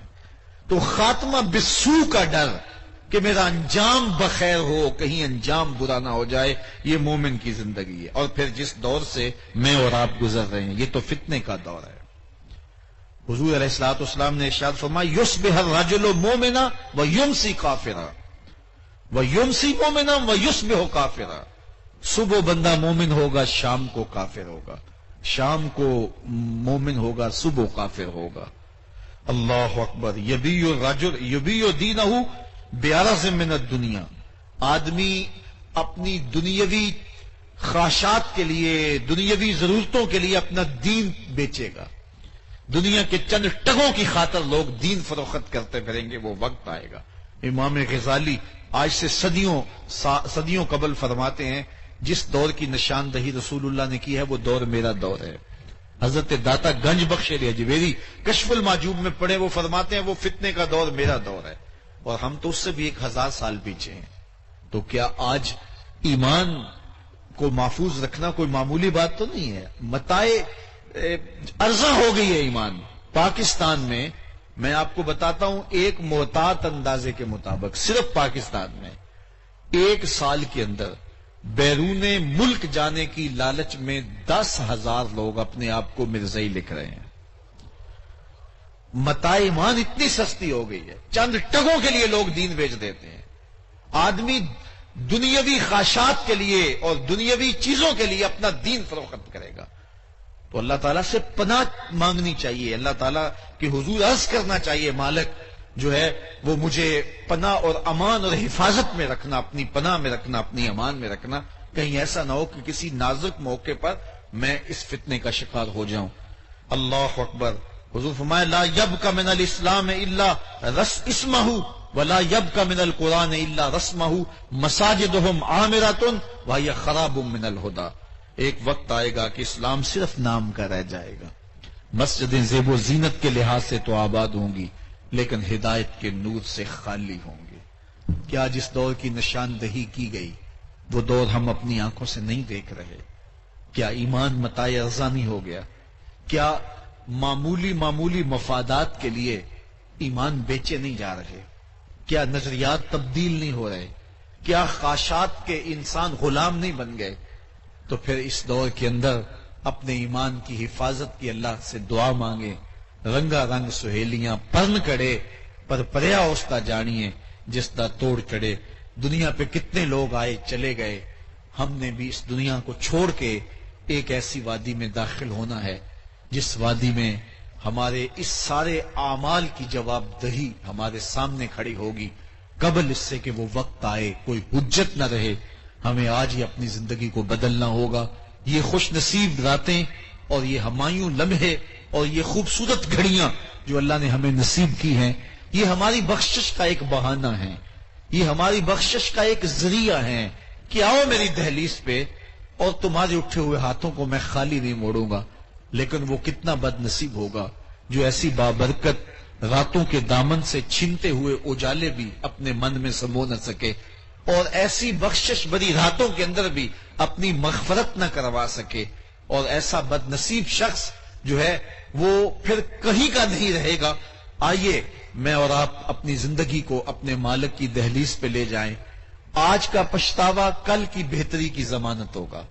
تو خاتمہ بالسوء کا ڈر کہ میرا انجام بخیر ہو، کہیں انجام برا نہ ہو جائے، یہ مومن کی زندگی ہے۔ اور پھر جس دور سے میں اور آپ گزر رہے ہیں، یہ تو فتنے کا دور ہے۔ حضور علیہ الصلوۃ والسلام نے ارشاد فرمایا، یصبح الرجل مؤمنا ویمسی کافرا ویمسی مؤمنا ویصبح کافرا۔ صبح بندہ مومن ہوگا، شام کو کافر ہوگا، شام کو مومن ہوگا، صبح کافر ہوگا۔ اللہ اکبر۔ یبیع الرجل یبیع دینہ بعرض من الدنیا۔ آدمی اپنی دنیاوی خواہشات کے لیے، دنیاوی ضرورتوں کے لیے اپنا دین بیچے گا۔ دنیا کے چند ٹگوں کی خاطر لوگ دین فروخت کرتے پھریں گے، وہ وقت آئے گا۔ امام غزالی آج سے صدیوں قبل فرماتے ہیں، جس دور کی نشاندہی رسول اللہ نے کی ہے، وہ دور میرا دور ہے۔ حضرت داتا گنج بخش علی اجویری کشف المعجوب میں پڑھے، وہ فرماتے ہیں وہ فتنے کا دور میرا دور ہے، اور ہم تو اس سے بھی 1000 سال پیچھے ہیں۔ تو کیا آج ایمان کو محفوظ رکھنا کوئی معمولی بات تو نہیں ہے؟ متاع ارزاں ہو گئی ہے ایمان۔ پاکستان میں آپ کو بتاتا ہوں، ایک محتاط اندازے کے مطابق صرف پاکستان میں 1 سال کے اندر بیرون ملک جانے کی لالچ میں 10,000 لوگ اپنے آپ کو مرزائی لکھ رہے ہیں۔ متاع ایمان اتنی سستی ہو گئی ہے، چند ٹگوں کے لیے لوگ دین بیچ دیتے ہیں۔ آدمی دنیاوی خواہشات کے لیے اور دنیاوی چیزوں کے لیے اپنا دین فروخت کرے گا، تو اللہ تعالیٰ سے پناہ مانگنی چاہیے، اللہ تعالیٰ کی حضور عرض کرنا چاہیے، مالک جو ہے وہ مجھے پناہ اور امان اور حفاظت میں رکھنا، اپنی پناہ میں رکھنا، اپنی امان میں رکھنا، کہیں ایسا نہ ہو کہ کسی نازک موقع پر میں اس فتنے کا شکار ہو جاؤں۔ اللہ اکبر۔ حضور فرمایا، لا یبقى من الاسلام الا اسمہ ولا یبقى من القرآن الا رسمہ مساجدہم عامرۃ وہی خراب من الہدی۔ ایک وقت آئے گا کہ اسلام صرف نام کا رہ جائے گا، مسجدیں زیب و زینت کے لحاظ سے تو آباد ہوں گی، لیکن ہدایت کے نور سے خالی ہوں گے۔ کیا جس دور کی نشاندہی کی گئی وہ دور ہم اپنی آنکھوں سے نہیں دیکھ رہے؟ کیا ایمان متاع ارزاں نہیں ہو گیا؟ کیا معمولی مفادات کے لیے ایمان بیچے نہیں جا رہے؟ کیا نظریات تبدیل نہیں ہو رہے؟ کیا خواہشات کے انسان غلام نہیں بن گئے؟ تو پھر اس دور کے اندر اپنے ایمان کی حفاظت کی اللہ سے دعا مانگے۔ رنگا رنگ سہیلیاں پرن کڑے پر پریا اوستا جانیے، جس دا توڑ چڑے۔ دنیا پہ کتنے لوگ آئے چلے گئے، ہم نے بھی اس دنیا کو چھوڑ کے ایک ایسی وادی میں داخل ہونا ہے جس وادی میں ہمارے اس سارے اعمال کی جواب دہی ہمارے سامنے کھڑی ہوگی، قبل اس سے کہ وہ وقت آئے کوئی حجت نہ رہے۔ ہمیں آج ہی اپنی زندگی کو بدلنا ہوگا۔ یہ خوش نصیب راتیں اور یہ ہمایوں لمحے اور یہ خوبصورت گھڑیاں جو اللہ نے ہمیں نصیب کی ہیں، یہ ہماری بخشش کا ایک بہانہ ہے، یہ ہماری بخشش کا ایک ذریعہ ہے کہ آؤ میری دہلیز پہ اور تمہارے اٹھے ہوئے ہاتھوں کو میں خالی نہیں موڑوں گا۔ لیکن وہ کتنا بد نصیب ہوگا جو ایسی بابرکت راتوں کے دامن سے چھینتے ہوئے اجالے بھی اپنے من میں سمو نہ سکے، اور ایسی بخشش بری راتوں کے اندر بھی اپنی مغفرت نہ کروا سکے، اور ایسا بد نصیب شخص جو ہے وہ پھر کہیں کا نہیں رہے گا۔ آئیے میں اور آپ اپنی زندگی کو اپنے مالک کی دہلیز پہ لے جائیں۔ آج کا پچھتاوا کل کی بہتری کی ضمانت ہوگا،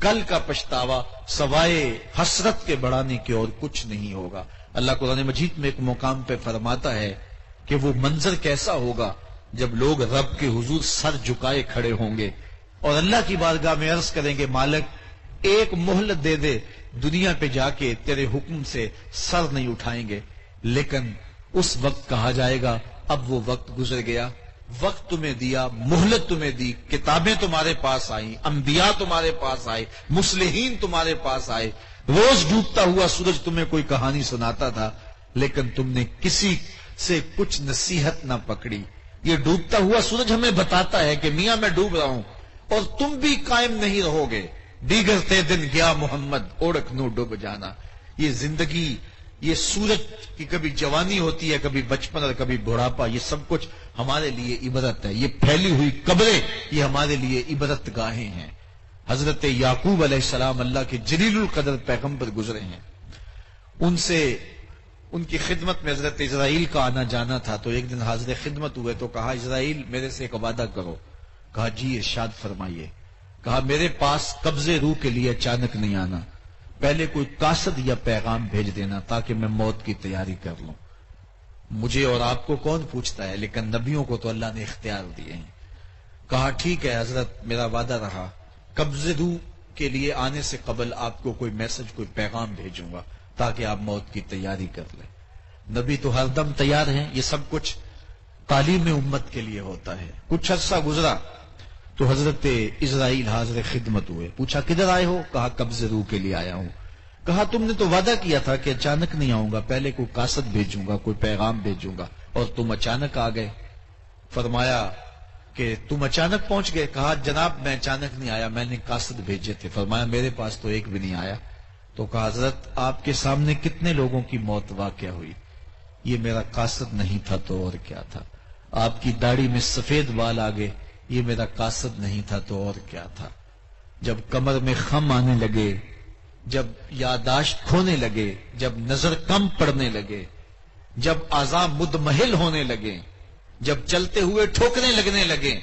کل کا پچھتاوا سوائے حسرت کے بڑھانے کے اور کچھ نہیں ہوگا۔ اللہ قرآن مجید میں ایک مقام پہ فرماتا ہے کہ وہ منظر کیسا ہوگا جب لوگ رب کے حضور سر جھکائے کھڑے ہوں گے اور اللہ کی بارگاہ میں عرض کریں گے مالک ایک مہلت دے دے، دنیا پہ جا کے تیرے حکم سے سر نہیں اٹھائیں گے۔ لیکن اس وقت کہا جائے گا اب وہ وقت گزر گیا، وقت تمہیں دیا، مہلت تمہیں دی، کتابیں تمہارے پاس آئیں، انبیاء تمہارے پاس آئے، مصلحین تمہارے پاس آئے، روز ڈوبتا ہوا سورج تمہیں کوئی کہانی سناتا تھا، لیکن تم نے کسی سے کچھ نصیحت نہ پکڑی۔ یہ ڈوبتا ہوا سورج ہمیں بتاتا ہے کہ میاں میں ڈوب رہا ہوں اور تم بھی قائم نہیں رہو گے، دیگر تے دن گیا محمد اوڑک نو ڈوب جانا۔ یہ زندگی، یہ سورج کی کبھی جوانی ہوتی ہے، کبھی بچپن اور کبھی بڑھاپا، یہ سب کچھ ہمارے لیے عبرت ہے۔ یہ پھیلی ہوئی قبریں یہ ہمارے لیے عبرت گاہیں ہیں۔ حضرت یعقوب علیہ السلام اللہ کے جلیل القدر پیغمبر گزرے ہیں، ان سے ان کی خدمت میں حضرت اسرائیل کا آنا جانا تھا، تو ایک دن حاضر خدمت ہوئے تو کہا اسرائیل میرے سے ایک وعدہ کرو۔ کہا جی ارشاد فرمائیے۔ کہا میرے پاس قبض روح کے لیے اچانک نہیں آنا، پہلے کوئی قاصد یا پیغام بھیج دینا تاکہ میں موت کی تیاری کر لوں۔ مجھے اور آپ کو کون پوچھتا ہے، لیکن نبیوں کو تو اللہ نے اختیار دیے ہیں۔ کہا ٹھیک ہے حضرت میرا وعدہ رہا، قبض روح کے لیے آنے سے قبل آپ کو کوئی میسج، کوئی پیغام بھیجوں گا تاکہ آپ موت کی تیاری کر لیں۔ نبی تو ہر دم تیار ہیں، یہ سب کچھ تعلیم امت کے لیے ہوتا ہے۔ کچھ عرصہ گزرا تو حضرت اسرائیل حاضر خدمت ہوئے، پوچھا کدھر آئے ہو؟ کہا قبض روح کے لیے آیا ہوں۔ کہا تم نے تو وعدہ کیا تھا کہ اچانک نہیں آؤں گا، پہلے کوئی قاصد بھیجوں گا، کوئی پیغام بھیجوں گا، اور تم اچانک آ گئے۔ فرمایا کہ تم اچانک پہنچ گئے۔ کہا جناب میں اچانک نہیں آیا، میں نے قاصد بھیجے تھے۔ فرمایا میرے پاس تو ایک بھی نہیں آیا۔ تو کہا حضرت آپ کے سامنے کتنے لوگوں کی موت واقع ہوئی، یہ میرا قاصد نہیں تھا تو اور کیا تھا۔ آپ کی داڑھی میں سفید بال آ گئے، یہ میرا قاصد نہیں تھا تو اور کیا تھا۔ جب کمر میں خم آنے لگے، جب یادداشت کھونے لگے، جب نظر کم پڑنے لگے، جب اعضاء مدمحل ہونے لگے، جب چلتے ہوئے ٹھوکریں لگنے لگے،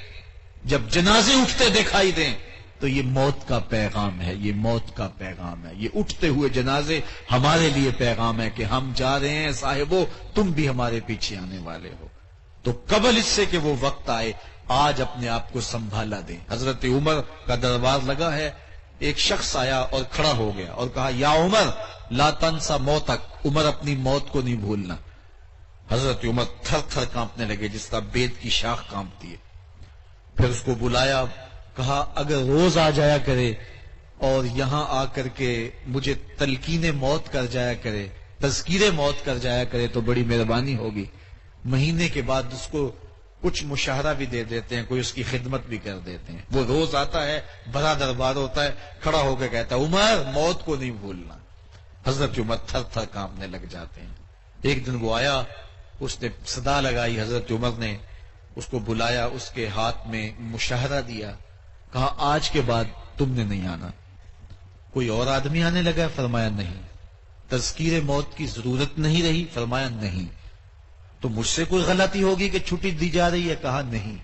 جب جنازے اٹھتے دکھائی دیں، تو یہ موت کا پیغام ہے، یہ موت کا پیغام ہے۔ یہ اٹھتے ہوئے جنازے ہمارے لیے پیغام ہے کہ ہم جا رہے ہیں صاحبو، تم بھی ہمارے پیچھے آنے والے ہو۔ تو قبل اس سے کہ وہ وقت آئے آج اپنے آپ کو سنبھالا دیں۔ حضرت عمر کا دربار لگا ہے، ایک شخص آیا اور کھڑا ہو گیا اور کہا یا عمر لا تنسا موتک، عمر اپنی موت کو نہیں بھولنا۔ حضرت عمر تھر تھر کانپنے لگے جس طرح بید کی شاخ کانپتی ہے۔ پھر اس کو بلایا، کہا اگر روز آ جایا کرے اور یہاں آ کر کے مجھے تلقین موت کر جایا کرے، تذکیر موت کر جایا کرے تو بڑی مہربانی ہوگی۔ مہینے کے بعد اس کو کچھ مشاہرہ بھی دے دیتے ہیں، کوئی اس کی خدمت بھی کر دیتے ہیں۔ وہ روز آتا ہے، بڑا دربار ہوتا ہے، کھڑا ہو کے کہتا ہے عمر موت کو نہیں بھولنا۔ حضرت عمر تھر تھر کانپنے لگ جاتے ہیں۔ ایک دن وہ آیا، اس نے صدا لگائی، حضرت عمر نے اس کو بلایا، اس کے ہاتھ میں مشاہرہ دیا، کہا آج کے بعد تم نے نہیں آنا۔ کوئی اور آدمی آنے لگا؟ فرمایا نہیں۔ تذکیر موت کی ضرورت نہیں رہی؟ فرمایا نہیں۔ تو مجھ سے کوئی غلطی ہوگی کہ چھٹی دی جا رہی ہے؟ کہا نہیں۔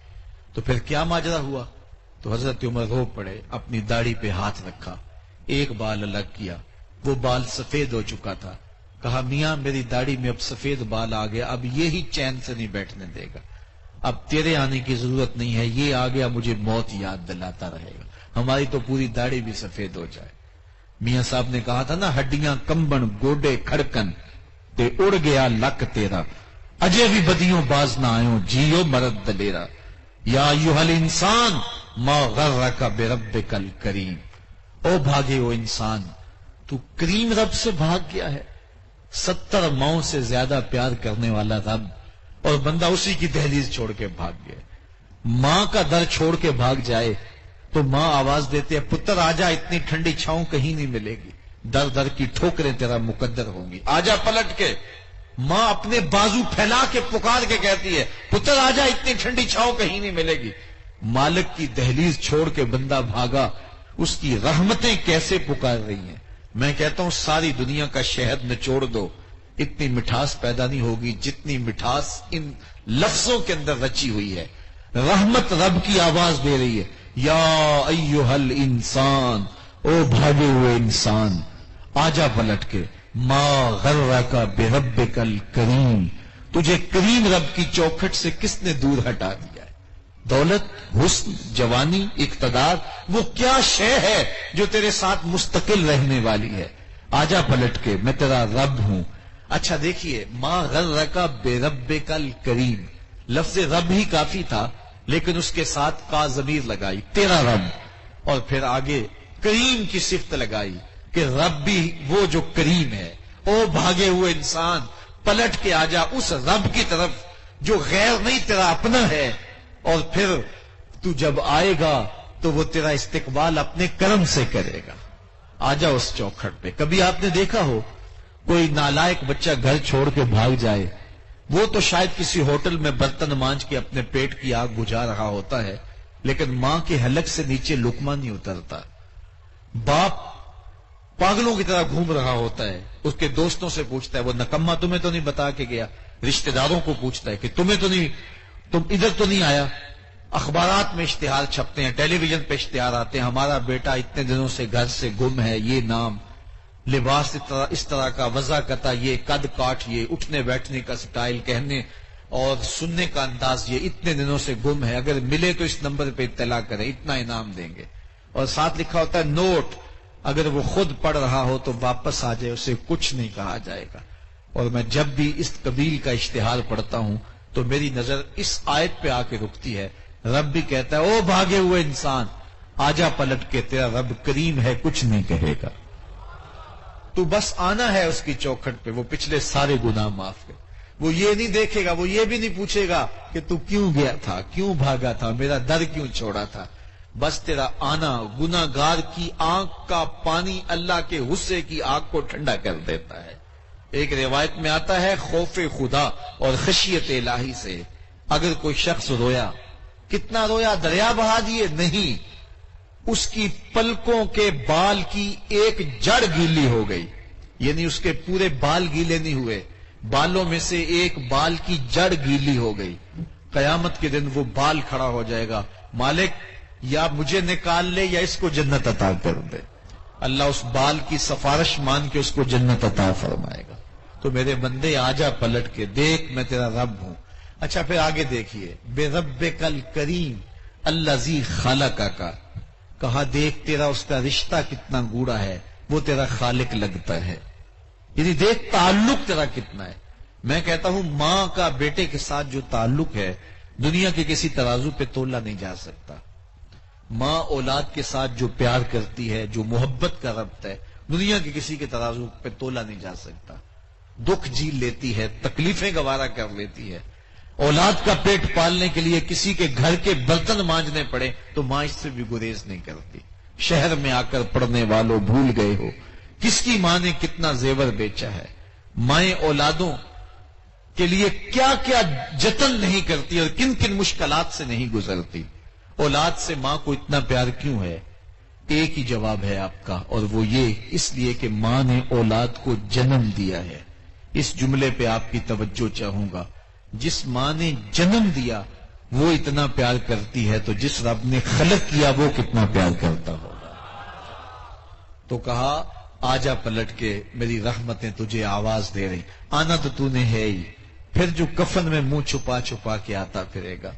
تو پھر کیا ماجرا ہوا؟ تو حضرت عمر رو پڑے، اپنی داڑھی پہ ہاتھ رکھا، ایک بال الگ کیا، وہ بال سفید ہو چکا تھا۔ کہا میاں میری داڑھی میں اب سفید بال آ گیا، اب یہی چین سے نہیں بیٹھنے دے گا، اب تیرے آنے کی ضرورت نہیں ہے، یہ آ گیا مجھے موت یاد دلاتا رہے گا، ہماری تو پوری داڑھی بھی سفید ہو جائے۔ میاں صاحب نے کہا تھا نا ہڈیاں کمبن گوڈے کھڑکن تے اڑ گیا لک تیرا، اجے بھی بدیوں باز نہ آئوں جیو مرد دلیرا، یا ایھا الانسان ما غرک بربک الکریم، او بھاگے او انسان تو کریم رب سے بھاگ گیا ہے۔ 70 ماؤں سے زیادہ پیار کرنے والا رب اور بندہ اسی کی دہلیز چھوڑ کے بھاگ گیا۔ ماں کا در چھوڑ کے بھاگ جائے تو ماں آواز دیتے ہے پتر آجا، اتنی ٹھنڈی چھاؤں کہیں نہیں ملے گی، در در کی ٹھوکریں تیرا مقدر ہوں گی، آجا پلٹ کے۔ ماں اپنے بازو پھیلا کے پکار کے کہتی ہے پتر آجا، اتنی ٹھنڈی چھاؤں کہیں نہیں ملے گی۔ مالک کی دہلیز چھوڑ کے بندہ بھاگا، اس کی رحمتیں کیسے پکار رہی ہیں۔ میں کہتا ہوں ساری دنیا کا شہد نچوڑ دو، اتنی مٹھاس پیدا نہیں ہوگی جتنی مٹھاس ان لفظوں کے اندر رچی ہوئی ہے۔ رحمت رب کی آواز دے رہی ہے، یا ایھا الانسان، او بھاگے ہوئے انسان، آجا پلٹ کے، ما غرک بربک الکریم، تجھے کریم رب کی چوکھٹ سے کس نے دور ہٹا دیا ہے؟ دولت، حسن، جوانی، اقتدار، وہ کیا شے ہے جو تیرے ساتھ مستقل رہنے والی ہے؟ آجا پلٹ کے، میں تیرا رب ہوں۔ اچھا دیکھیے، ما غرک بربک الکریم، لفظ رب ہی کافی تھا لیکن اس کے ساتھ کا ضمیر لگائی، تیرا رب، اور پھر آگے کریم کی صفت لگائی کہ رب بھی وہ جو کریم ہے۔ او بھاگے ہوئے انسان، پلٹ کے آجا اس رب کی طرف جو غیر نہیں تیرا اپنا ہے، اور پھر تو جب آئے گا تو وہ تیرا استقبال اپنے کرم سے کرے گا۔ آجا اس چوکھٹ پہ۔ کبھی آپ نے دیکھا ہو کوئی نالائق بچہ گھر چھوڑ کے بھاگ جائے، وہ تو شاید کسی ہوٹل میں برتن مانج کے اپنے پیٹ کی آگ بجھا رہا ہوتا ہے، لیکن ماں کے حلق سے نیچے لقمہ نہیں اترتا۔ باپ پاگلوں کی طرح گھوم رہا ہوتا ہے، اس کے دوستوں سے پوچھتا ہے، وہ نکما تمہیں تو نہیں بتا کے گیا، رشتہ داروں کو پوچھتا ہے کہ تم ادھر تو نہیں آیا، اخبارات میں اشتہار چھپتے ہیں، ٹیلی ویژن پہ اشتہار آتے ہیں، ہمارا بیٹا اتنے دنوں سے گھر سے گم ہے، یہ نام، لباس اس طرح کا، وضاقتہ یہ، قد کاٹ یہ، اٹھنے بیٹھنے کا سٹائل، کہنے اور سننے کا انداز یہ، اتنے دنوں سے گم ہے، اگر ملے تو اس نمبر پہ اطلاع کریں، اتنا انعام دیں گے، اور ساتھ لکھا ہوتا ہے نوٹ، اگر وہ خود پڑھ رہا ہو تو واپس آ جائے، اسے کچھ نہیں کہا جائے گا۔ اور میں جب بھی اس قبیل کا اشتہار پڑھتا ہوں تو میری نظر اس آیت پہ آ کے رکتی ہے، رب بھی کہتا ہے او بھاگے ہوئے انسان، آجا پلٹ کے، تیرا رب کریم ہے، کچھ نہیں کہے گا، تو بس آنا ہے اس کی چوکھٹ پہ، وہ پچھلے سارے گناہ معاف کر، وہ یہ نہیں دیکھے گا، وہ یہ بھی نہیں پوچھے گا کہ تو کیوں گیا تھا، کیوں بھاگا تھا، میرا در کیوں چھوڑا تھا، بس تیرا آنا گناہ گار کی آنکھ کا پانی اللہ کے غصے کی آنکھ کو ٹھنڈا کر دیتا ہے۔ ایک روایت میں آتا ہے خوف خدا اور خشیت الہی سے اگر کوئی شخص رویا، کتنا رویا، دریا بہا دیے؟ نہیں، اس کی پلکوں کے بال کی ایک جڑ گیلی ہو گئی، یعنی اس کے پورے بال گیلے نہیں ہوئے، بالوں میں سے ایک بال کی جڑ گیلی ہو گئی۔ قیامت کے دن وہ بال کھڑا ہو جائے گا، مالک یا مجھے نکال لے یا اس کو جنت عطا کر دے۔ اللہ اس بال کی سفارش مان کے اس کو جنت عطا فرمائے گا۔ تو میرے بندے آجا پلٹ کے، دیکھ میں تیرا رب ہوں۔ اچھا پھر آگے دیکھیے، بے ربک الکریم الذی خلقک کا کہا، دیکھ تیرا اس کا رشتہ کتنا گوڑا ہے، وہ تیرا خالق لگتا ہے، یعنی دیکھ تعلق تیرا کتنا ہے۔ میں کہتا ہوں ماں کا بیٹے کے ساتھ جو تعلق ہے دنیا کے کسی ترازو پہ تولا نہیں جا سکتا۔ ماں اولاد کے ساتھ جو پیار کرتی ہے، جو محبت کا ربط ہے، دنیا کے کسی کے ترازو پہ تولا نہیں جا سکتا۔ دکھ جھیل لیتی ہے، تکلیفیں گوارا کر لیتی ہے، اولاد کا پیٹ پالنے کے لیے کسی کے گھر کے برتن مانجنے پڑے تو ماں اس سے بھی گریز نہیں کرتی۔ شہر میں آ کر پڑھنے والوں بھول گئے ہو کس کی ماں نے کتنا زیور بیچا ہے، مائیں اولادوں کے لیے کیا کیا جتن نہیں کرتی اور کن کن مشکلات سے نہیں گزرتی۔ اولاد سے ماں کو اتنا پیار کیوں ہے؟ ایک ہی جواب ہے آپ کا، اور وہ یہ، اس لیے کہ ماں نے اولاد کو جنم دیا ہے۔ اس جملے پہ آپ کی توجہ چاہوں گا، جس ماں نے جنم دیا وہ اتنا پیار کرتی ہے تو جس رب نے خلق کیا وہ کتنا پیار کرتا ہوگا۔ تو کہا آجا پلٹ کے، میری رحمتیں تجھے آواز دے رہی، آنا تو نے ہے ہی، پھر جو کفن میں منہ چھپا چھپا کے آتا پھرے گا،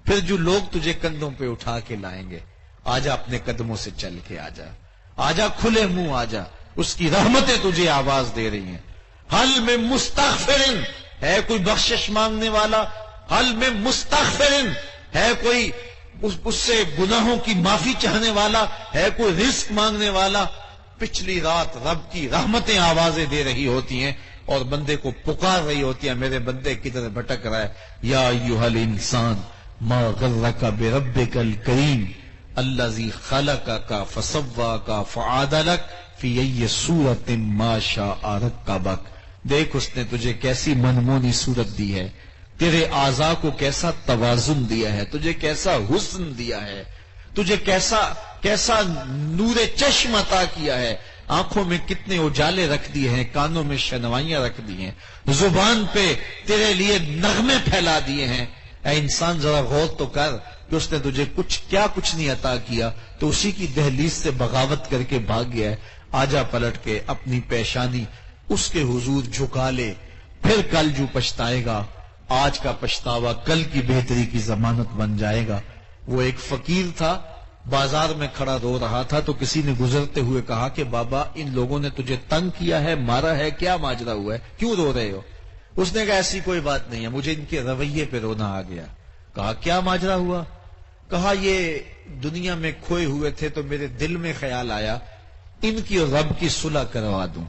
پھر جو لوگ تجھے کندھوں پہ اٹھا کے لائیں گے، آجا اپنے قدموں سے چل کے آجا، آجا کھلے منہ آجا، اس کی رحمتیں تجھے آواز دے رہی ہیں۔ حل میں مستغفرن، ہے کوئی بخشش مانگنے والا؟ حل میں مستغفرن، ہے کوئی اس سے گناہوں کی معافی چاہنے والا؟ ہے کوئی رزق مانگنے والا؟ پچھلی رات رب کی رحمتیں آوازیں دے رہی ہوتی ہیں اور بندے کو پکار رہی ہوتی ہیں، میرے بندے کدھر بھٹک رہا ہے، یا ایھا الانسان ما غرک بربک الکریم الذی خلقک فسواک فعدلک فی ای صورت ما شاء رکبک۔ دیکھ اس نے تجھے کیسی منمونی صورت دی ہے، تیرے اعضاء کو کیسا توازن دیا ہے، تجھے کیسا حسن دیا ہے، تجھے کیسا نور چشم عطا کیا ہے، آنکھوں میں کتنے اجالے رکھ دیے ہیں، کانوں میں شنوائیاں رکھ دی ہیں، زبان پہ تیرے لیے نغمے پھیلا دیے ہیں۔ اے انسان ذرا غور تو کر کہ اس نے تجھے کچھ نہیں عطا کیا، تو اسی کی دہلیز سے بغاوت کر کے بھاگ گیا ہے۔ آجا پلٹ کے اپنی پیشانی اس کے حضور جھکا لے، پھر کل جو پچھتائے گا، آج کا پچھتاوا کل کی بہتری کی ضمانت بن جائے گا۔ وہ ایک فقیر تھا، بازار میں کھڑا رو رہا تھا، تو کسی نے گزرتے ہوئے کہا کہ بابا ان لوگوں نے تجھے تنگ کیا ہے، مارا ہے، کیا ماجرا ہوا ہے، کیوں رو رہے ہو؟ اس نے کہا ایسی کوئی بات نہیں ہے، مجھے ان کے رویے پہ رونا آ گیا۔ کہا کیا ماجرا ہوا؟ کہا یہ دنیا میں کھوئے ہوئے تھے تو میرے دل میں خیال آیا ان کی اور رب کی صلح کروا دوں۔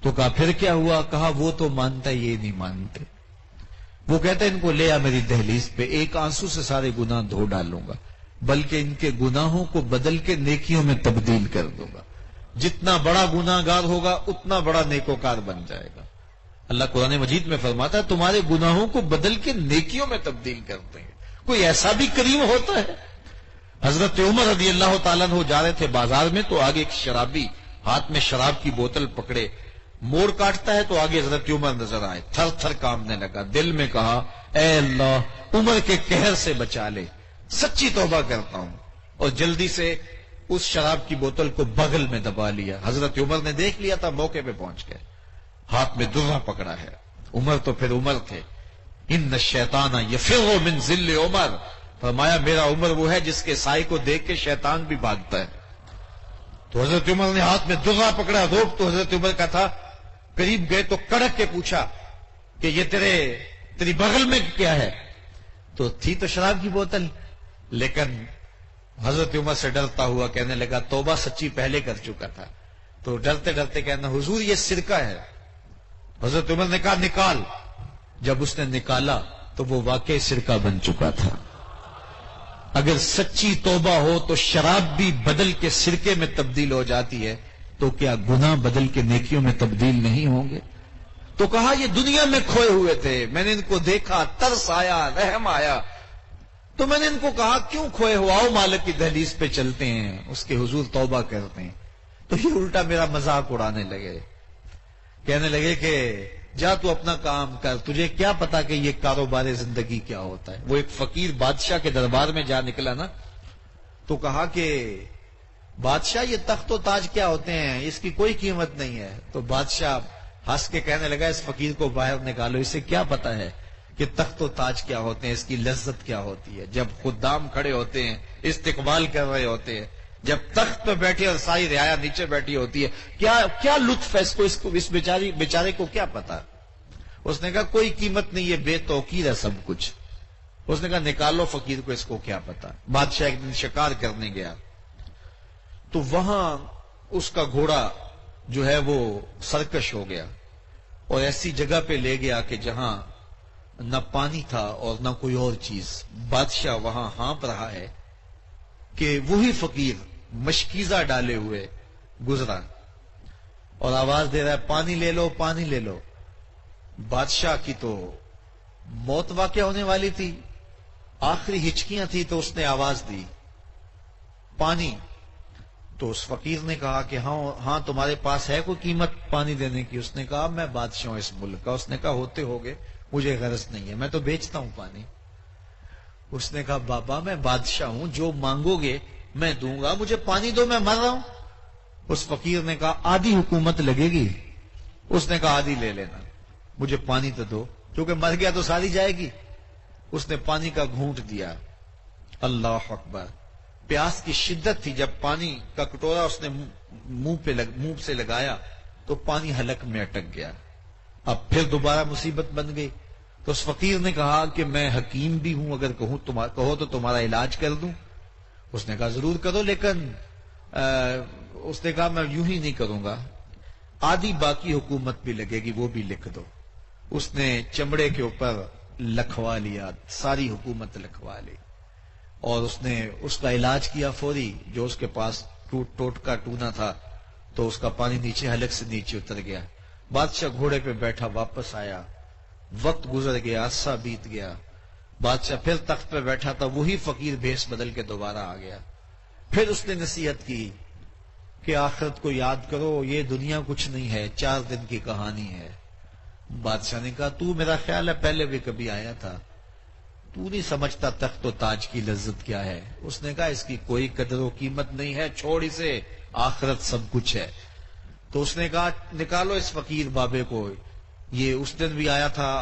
تو کہا پھر کیا ہوا؟ کہا وہ تو مانتا، یہ نہیں مانتے۔ وہ کہتا ہے ان کو لے آ میری دہلیز پہ، ایک آنسو سے سارے گناہ دھو ڈالوں گا، بلکہ ان کے گناہوں کو بدل کے نیکیوں میں تبدیل کر دوں گا۔ جتنا بڑا گناہ گار ہوگا اتنا بڑا نیکوکار بن جائے گا۔ اللہ قرآن مجید میں فرماتا ہے تمہارے گناہوں کو بدل کے نیکیوں میں تبدیل کرتے ہیں۔ کوئی ایسا بھی کریم ہوتا ہے؟ حضرت عمر رضی اللہ تعالیٰ عنہ جا رہے تھے بازار میں، تو آگے ایک شرابی ہاتھ میں شراب کی بوتل پکڑے موڑ کاٹتا ہے، تو آگے حضرت عمر نظر آئے، تھر تھر کانپنے لگا، دل میں کہا اے اللہ عمر کے قہر سے بچا لے، سچی توبہ کرتا ہوں، اور جلدی سے اس شراب کی بوتل کو بغل میں دبا لیا۔ حضرت عمر نے دیکھ لیا تھا، موقع پہ پہنچ گئے، ہاتھ میں درہ پکڑا ہے۔ عمر تو پھر عمر تھے، ان الشیطان یفر من ذل عمر، فرمایا میرا عمر وہ ہے جس کے سائے کو دیکھ کے شیطان بھی بھاگتا ہے۔ تو حضرت عمر نے ہاتھ میں درہ پکڑا، روک تو حضرت عمر کا تھا، قریب گئے تو کڑک کے پوچھا کہ یہ تیری بغل میں کیا ہے؟ تو تھی تو شراب کی بوتل، لیکن حضرت عمر سے ڈرتا ہوا کہنے لگا توبہ سچی پہلے کر چکا تھا۔ تو ڈرتے ڈرتے کہنا حضور یہ سرکہ ہے۔ حضرت عمر نے کہا نکال۔ جب اس نے نکالا تو وہ واقعی سرکہ بن چکا تھا۔ اگر سچی توبہ ہو تو شراب بھی بدل کے سرکے میں تبدیل ہو جاتی ہے، تو کیا گناہ بدل کے نیکیوں میں تبدیل نہیں ہوں گے؟ تو کہا یہ دنیا میں کھوئے ہوئے تھے، میں نے ان کو دیکھا، ترس آیا، رحم آیا، تو میں نے ان کو کہا کیوں کھوئے ہو، آؤ مالک کی دہلیز پہ چلتے ہیں، اس کے حضور توبہ کرتے ہیں۔ تو یہ الٹا میرا مذاق اڑانے لگے، کہنے لگے کہ جا تو اپنا کام کر، تجھے کیا پتا کہ یہ کاروبار زندگی کیا ہوتا ہے۔ وہ ایک فقیر بادشاہ کے دربار میں جا نکلا نا، تو کہا کہ بادشاہ یہ تخت و تاج کیا ہوتے ہیں، اس کی کوئی قیمت نہیں ہے۔ تو بادشاہ ہنس کے کہنے لگا اس فقیر کو باہر نکالو، اسے کیا پتا ہے کہ تخت و تاج کیا ہوتے ہیں، اس کی لذت کیا ہوتی ہے۔ جب خدام کھڑے ہوتے ہیں، استقبال کر رہے ہوتے ہیں، جب تخت پہ بیٹھے اور ساری رعایا نیچے بیٹھی ہوتی ہے، کیا لطف ہے اس بیچارے کو کیا پتا۔ اس نے کہا کوئی قیمت نہیں، یہ بے توقیر ہے سب کچھ۔ اس نے کہا نکالو فقیر کو، اس کو کیا پتا۔ بادشاہ ایک دن شکار کرنے گیا تو وہاں اس کا گھوڑا جو ہے وہ سرکش ہو گیا، اور ایسی جگہ پہ لے گیا کہ جہاں نہ پانی تھا اور نہ کوئی اور چیز۔ بادشاہ وہاں ہانپ رہا ہے کہ وہی فقیر مشکیزہ ڈالے ہوئے گزرا اور آواز دے رہا ہے پانی لے لو، پانی لے لو۔ بادشاہ کی تو موت واقع ہونے والی تھی، آخری ہچکیاں تھی، تو اس نے آواز دی پانی۔ تو اس فقیر نے کہا کہ ہاں تمہارے پاس ہے کوئی قیمت پانی دینے کی؟ اس نے کہا میں بادشاہ ہوں اس ملک کا۔ اس نے کہا ہوتے ہوگے، مجھے غرض نہیں ہے، میں تو بیچتا ہوں پانی۔ اس نے کہا بابا میں بادشاہ ہوں، جو مانگو گے میں دوں گا، مجھے پانی دو، میں مر رہا ہوں۔ اس فقیر نے کہا آدھی حکومت لگے گی۔ اس نے کہا آدھی لے لینا، مجھے پانی تو دو، کیونکہ مر گیا تو ساری جائے گی۔ اس نے پانی کا گھونٹ دیا، اللہ اکبر، پیاس کی شدت تھی، جب پانی کا کٹورا اس نے منہ سے لگایا تو پانی حلق میں اٹک گیا۔ اب پھر دوبارہ مصیبت بن گئی۔ تو اس فقیر نے کہا کہ میں حکیم بھی ہوں، اگر کہو تو تمہارا علاج کر دوں۔ اس نے کہا ضرور کرو، لیکن اس نے کہا میں یوں ہی نہیں کروں گا، آدھی باقی حکومت بھی لگے گی، وہ بھی لکھ دو۔ اس نے چمڑے کے اوپر لکھوا لیا، ساری حکومت لکھوا لی، اور اس نے اس کا علاج کیا فوری۔ جو اس کے پاس ٹوٹکا ٹونا تھا تو اس کا پانی نیچے حلق سے نیچے اتر گیا۔ بادشاہ گھوڑے پہ بیٹھا واپس آیا، وقت گزر گیا، عرصہ بیت گیا، بادشاہ پھر تخت پہ بیٹھا تھا، وہی فقیر بھیس بدل کے دوبارہ آ گیا۔ پھر اس نے نصیحت کی کہ آخرت کو یاد کرو، یہ دنیا کچھ نہیں ہے، 4 دن کی کہانی ہے۔ بادشاہ نے کہا تو میرا خیال ہے پہلے بھی کبھی آیا تھا، تو نہیں سمجھتا تخت و تاج کی لذت کیا ہے۔ اس نے کہا اس کی کوئی قدر و قیمت نہیں ہے، چھوڑ اسے، آخرت سب کچھ ہے۔ تو اس نے کہا نکالو اس فقیر بابے کو، یہ اس دن بھی آیا تھا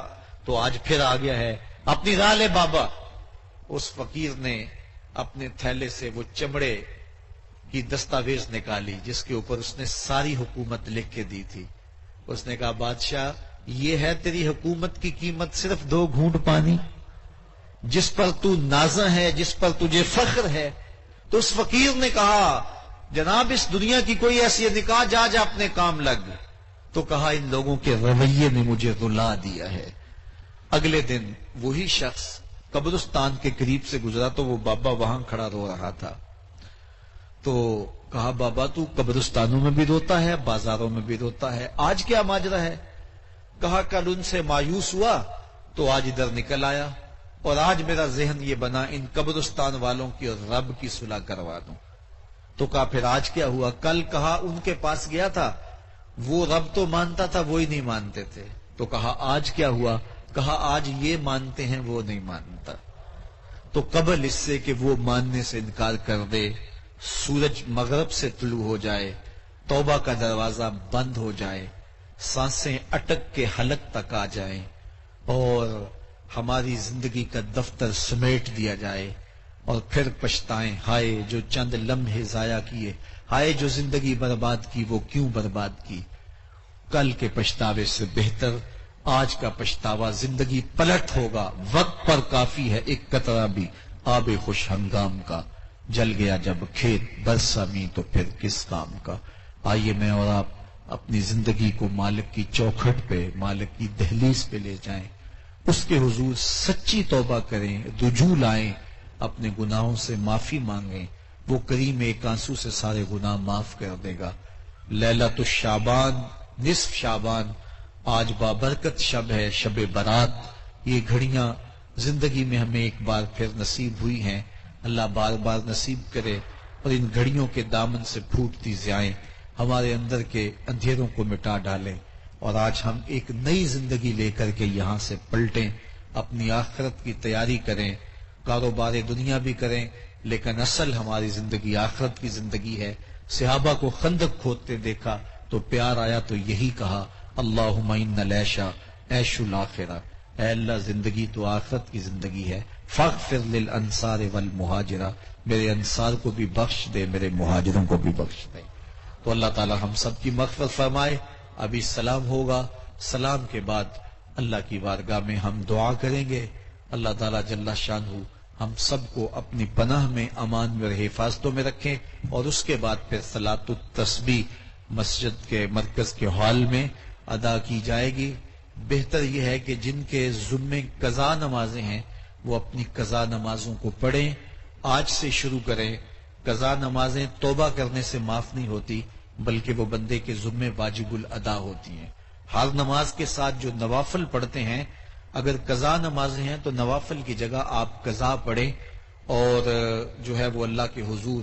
تو آج پھر آ گیا ہے، اپنی راہ لے بابا۔ اس فقیر نے اپنے تھیلے سے وہ چمڑے کی دستاویز نکالی جس کے اوپر اس نے ساری حکومت لکھ کے دی تھی۔ اس نے کہا بادشاہ یہ ہے تیری حکومت کی قیمت، صرف 2 گھونٹ پانی، جس پر تو نازاں ہے، جس پر تجھے فخر ہے۔ تو اس فقیر نے کہا جناب اس دنیا کی کوئی ایسی نکاح، جا اپنے کام لگ۔ تو کہا ان لوگوں کے رویے نے مجھے رلا دیا ہے۔ اگلے دن وہی شخص قبرستان کے قریب سے گزرا تو وہ بابا وہاں کھڑا رو رہا تھا۔ تو کہا بابا تو قبرستانوں میں بھی روتا ہے، بازاروں میں بھی روتا ہے، آج کیا ماجرا ہے؟ کہا کل ان سے مایوس ہوا تو آج ادھر نکل آیا، اور آج میرا ذہن یہ بنا ان قبرستان والوں کی اور رب کی صلح کروا دوں۔ تو کہا پھر آج کیا ہوا؟ کل کہا ان کے پاس گیا تھا، وہ رب تو مانتا تھا، وہی نہیں مانتے تھے۔ تو کہا آج کیا ہوا؟ کہا آج یہ مانتے ہیں، وہ نہیں مانتا۔ تو قبل اس سے کہ وہ ماننے سے انکار کر دے، سورج مغرب سے طلوع ہو جائے، توبہ کا دروازہ بند ہو جائے، سانسیں اٹک کے حلق تک آ جائیں، اور ہماری زندگی کا دفتر سمیٹ دیا جائے، اور پھر پچھتائیں ہائے جو چند لمحے ضائع کیے، ہائے جو زندگی برباد کی، وہ کیوں برباد کی۔ کل کے پچھتاوے سے بہتر آج کا پچھتاوا، زندگی پلٹ ہوگا، وقت پر کافی ہے ایک قطرہ بھی آب خوش ہنگام کا، جل گیا جب کھیت برسا می تو پھر کس کام کا۔ آئیے میں اور آپ اپنی زندگی کو مالک کی چوکھٹ پہ، مالک کی دہلیز پہ لے جائیں، اس کے حضور سچی توبہ کریں، رجوع لائیں، اپنے گناہوں سے معافی مانگیں، وہ کریم ایک آنسو سے سارے گناہ معاف کر دے گا۔ لیلۃ الشعبان، نصف شعبان، آج بابرکت شب ہے، شب برات۔ یہ گھڑیاں زندگی میں ہمیں ایک بار پھر نصیب ہوئی ہیں، اللہ بار بار نصیب کرے، اور ان گھڑیوں کے دامن سے پھوٹتی ضیائیں ہمارے اندر کے اندھیروں کو مٹا ڈالیں، اور آج ہم ایک نئی زندگی لے کر کے یہاں سے پلٹیں، اپنی آخرت کی تیاری کریں، کاروبار دنیا بھی کریں، لیکن اصل ہماری زندگی آخرت کی زندگی ہے۔ صحابہ کو خندق کھودتے دیکھا تو پیار آیا تو یہی کہا اللہم ان العیش عیش الآخرہ، اے اللہ زندگی تو آخرت کی زندگی ہے، فاغفر للانصار والمہاجرہ، میرے انصار کو بھی بخش دے، میرے مہاجروں کو بھی بخش دے۔ تو اللہ تعالی ہم سب کی مغفرت فرمائے۔ ابھی سلام ہوگا، سلام کے بعد اللہ کی بارگاہ میں ہم دعا کریں گے، اللہ تعالی جل شانہ ہم سب کو اپنی پناہ میں، امان میں اور حفاظتوں میں رکھیں، اور اس کے بعد پھر صلاۃ التسبیح مسجد کے مرکز کے ہال میں ادا کی جائے گی۔ بہتر یہ ہے کہ جن کے ذمے قضا نمازیں ہیں وہ اپنی قضا نمازوں کو پڑھیں، آج سے شروع کریں۔ قضا نمازیں توبہ کرنے سے معاف نہیں ہوتی، بلکہ وہ بندے کے ذمے واجب الادا ہوتی ہیں۔ ہر نماز کے ساتھ جو نوافل پڑھتے ہیں، اگر قضا نمازیں ہیں تو نوافل کی جگہ آپ قضا پڑھیں، اور جو ہے وہ اللہ کے حضور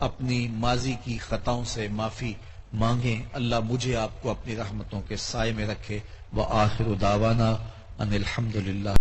اپنی ماضی کی خطاؤں سے معافی مانگیں۔ اللہ مجھے آپ کو اپنی رحمتوں کے سائے میں رکھے۔ وآخر دعوانا ان الحمدللہ۔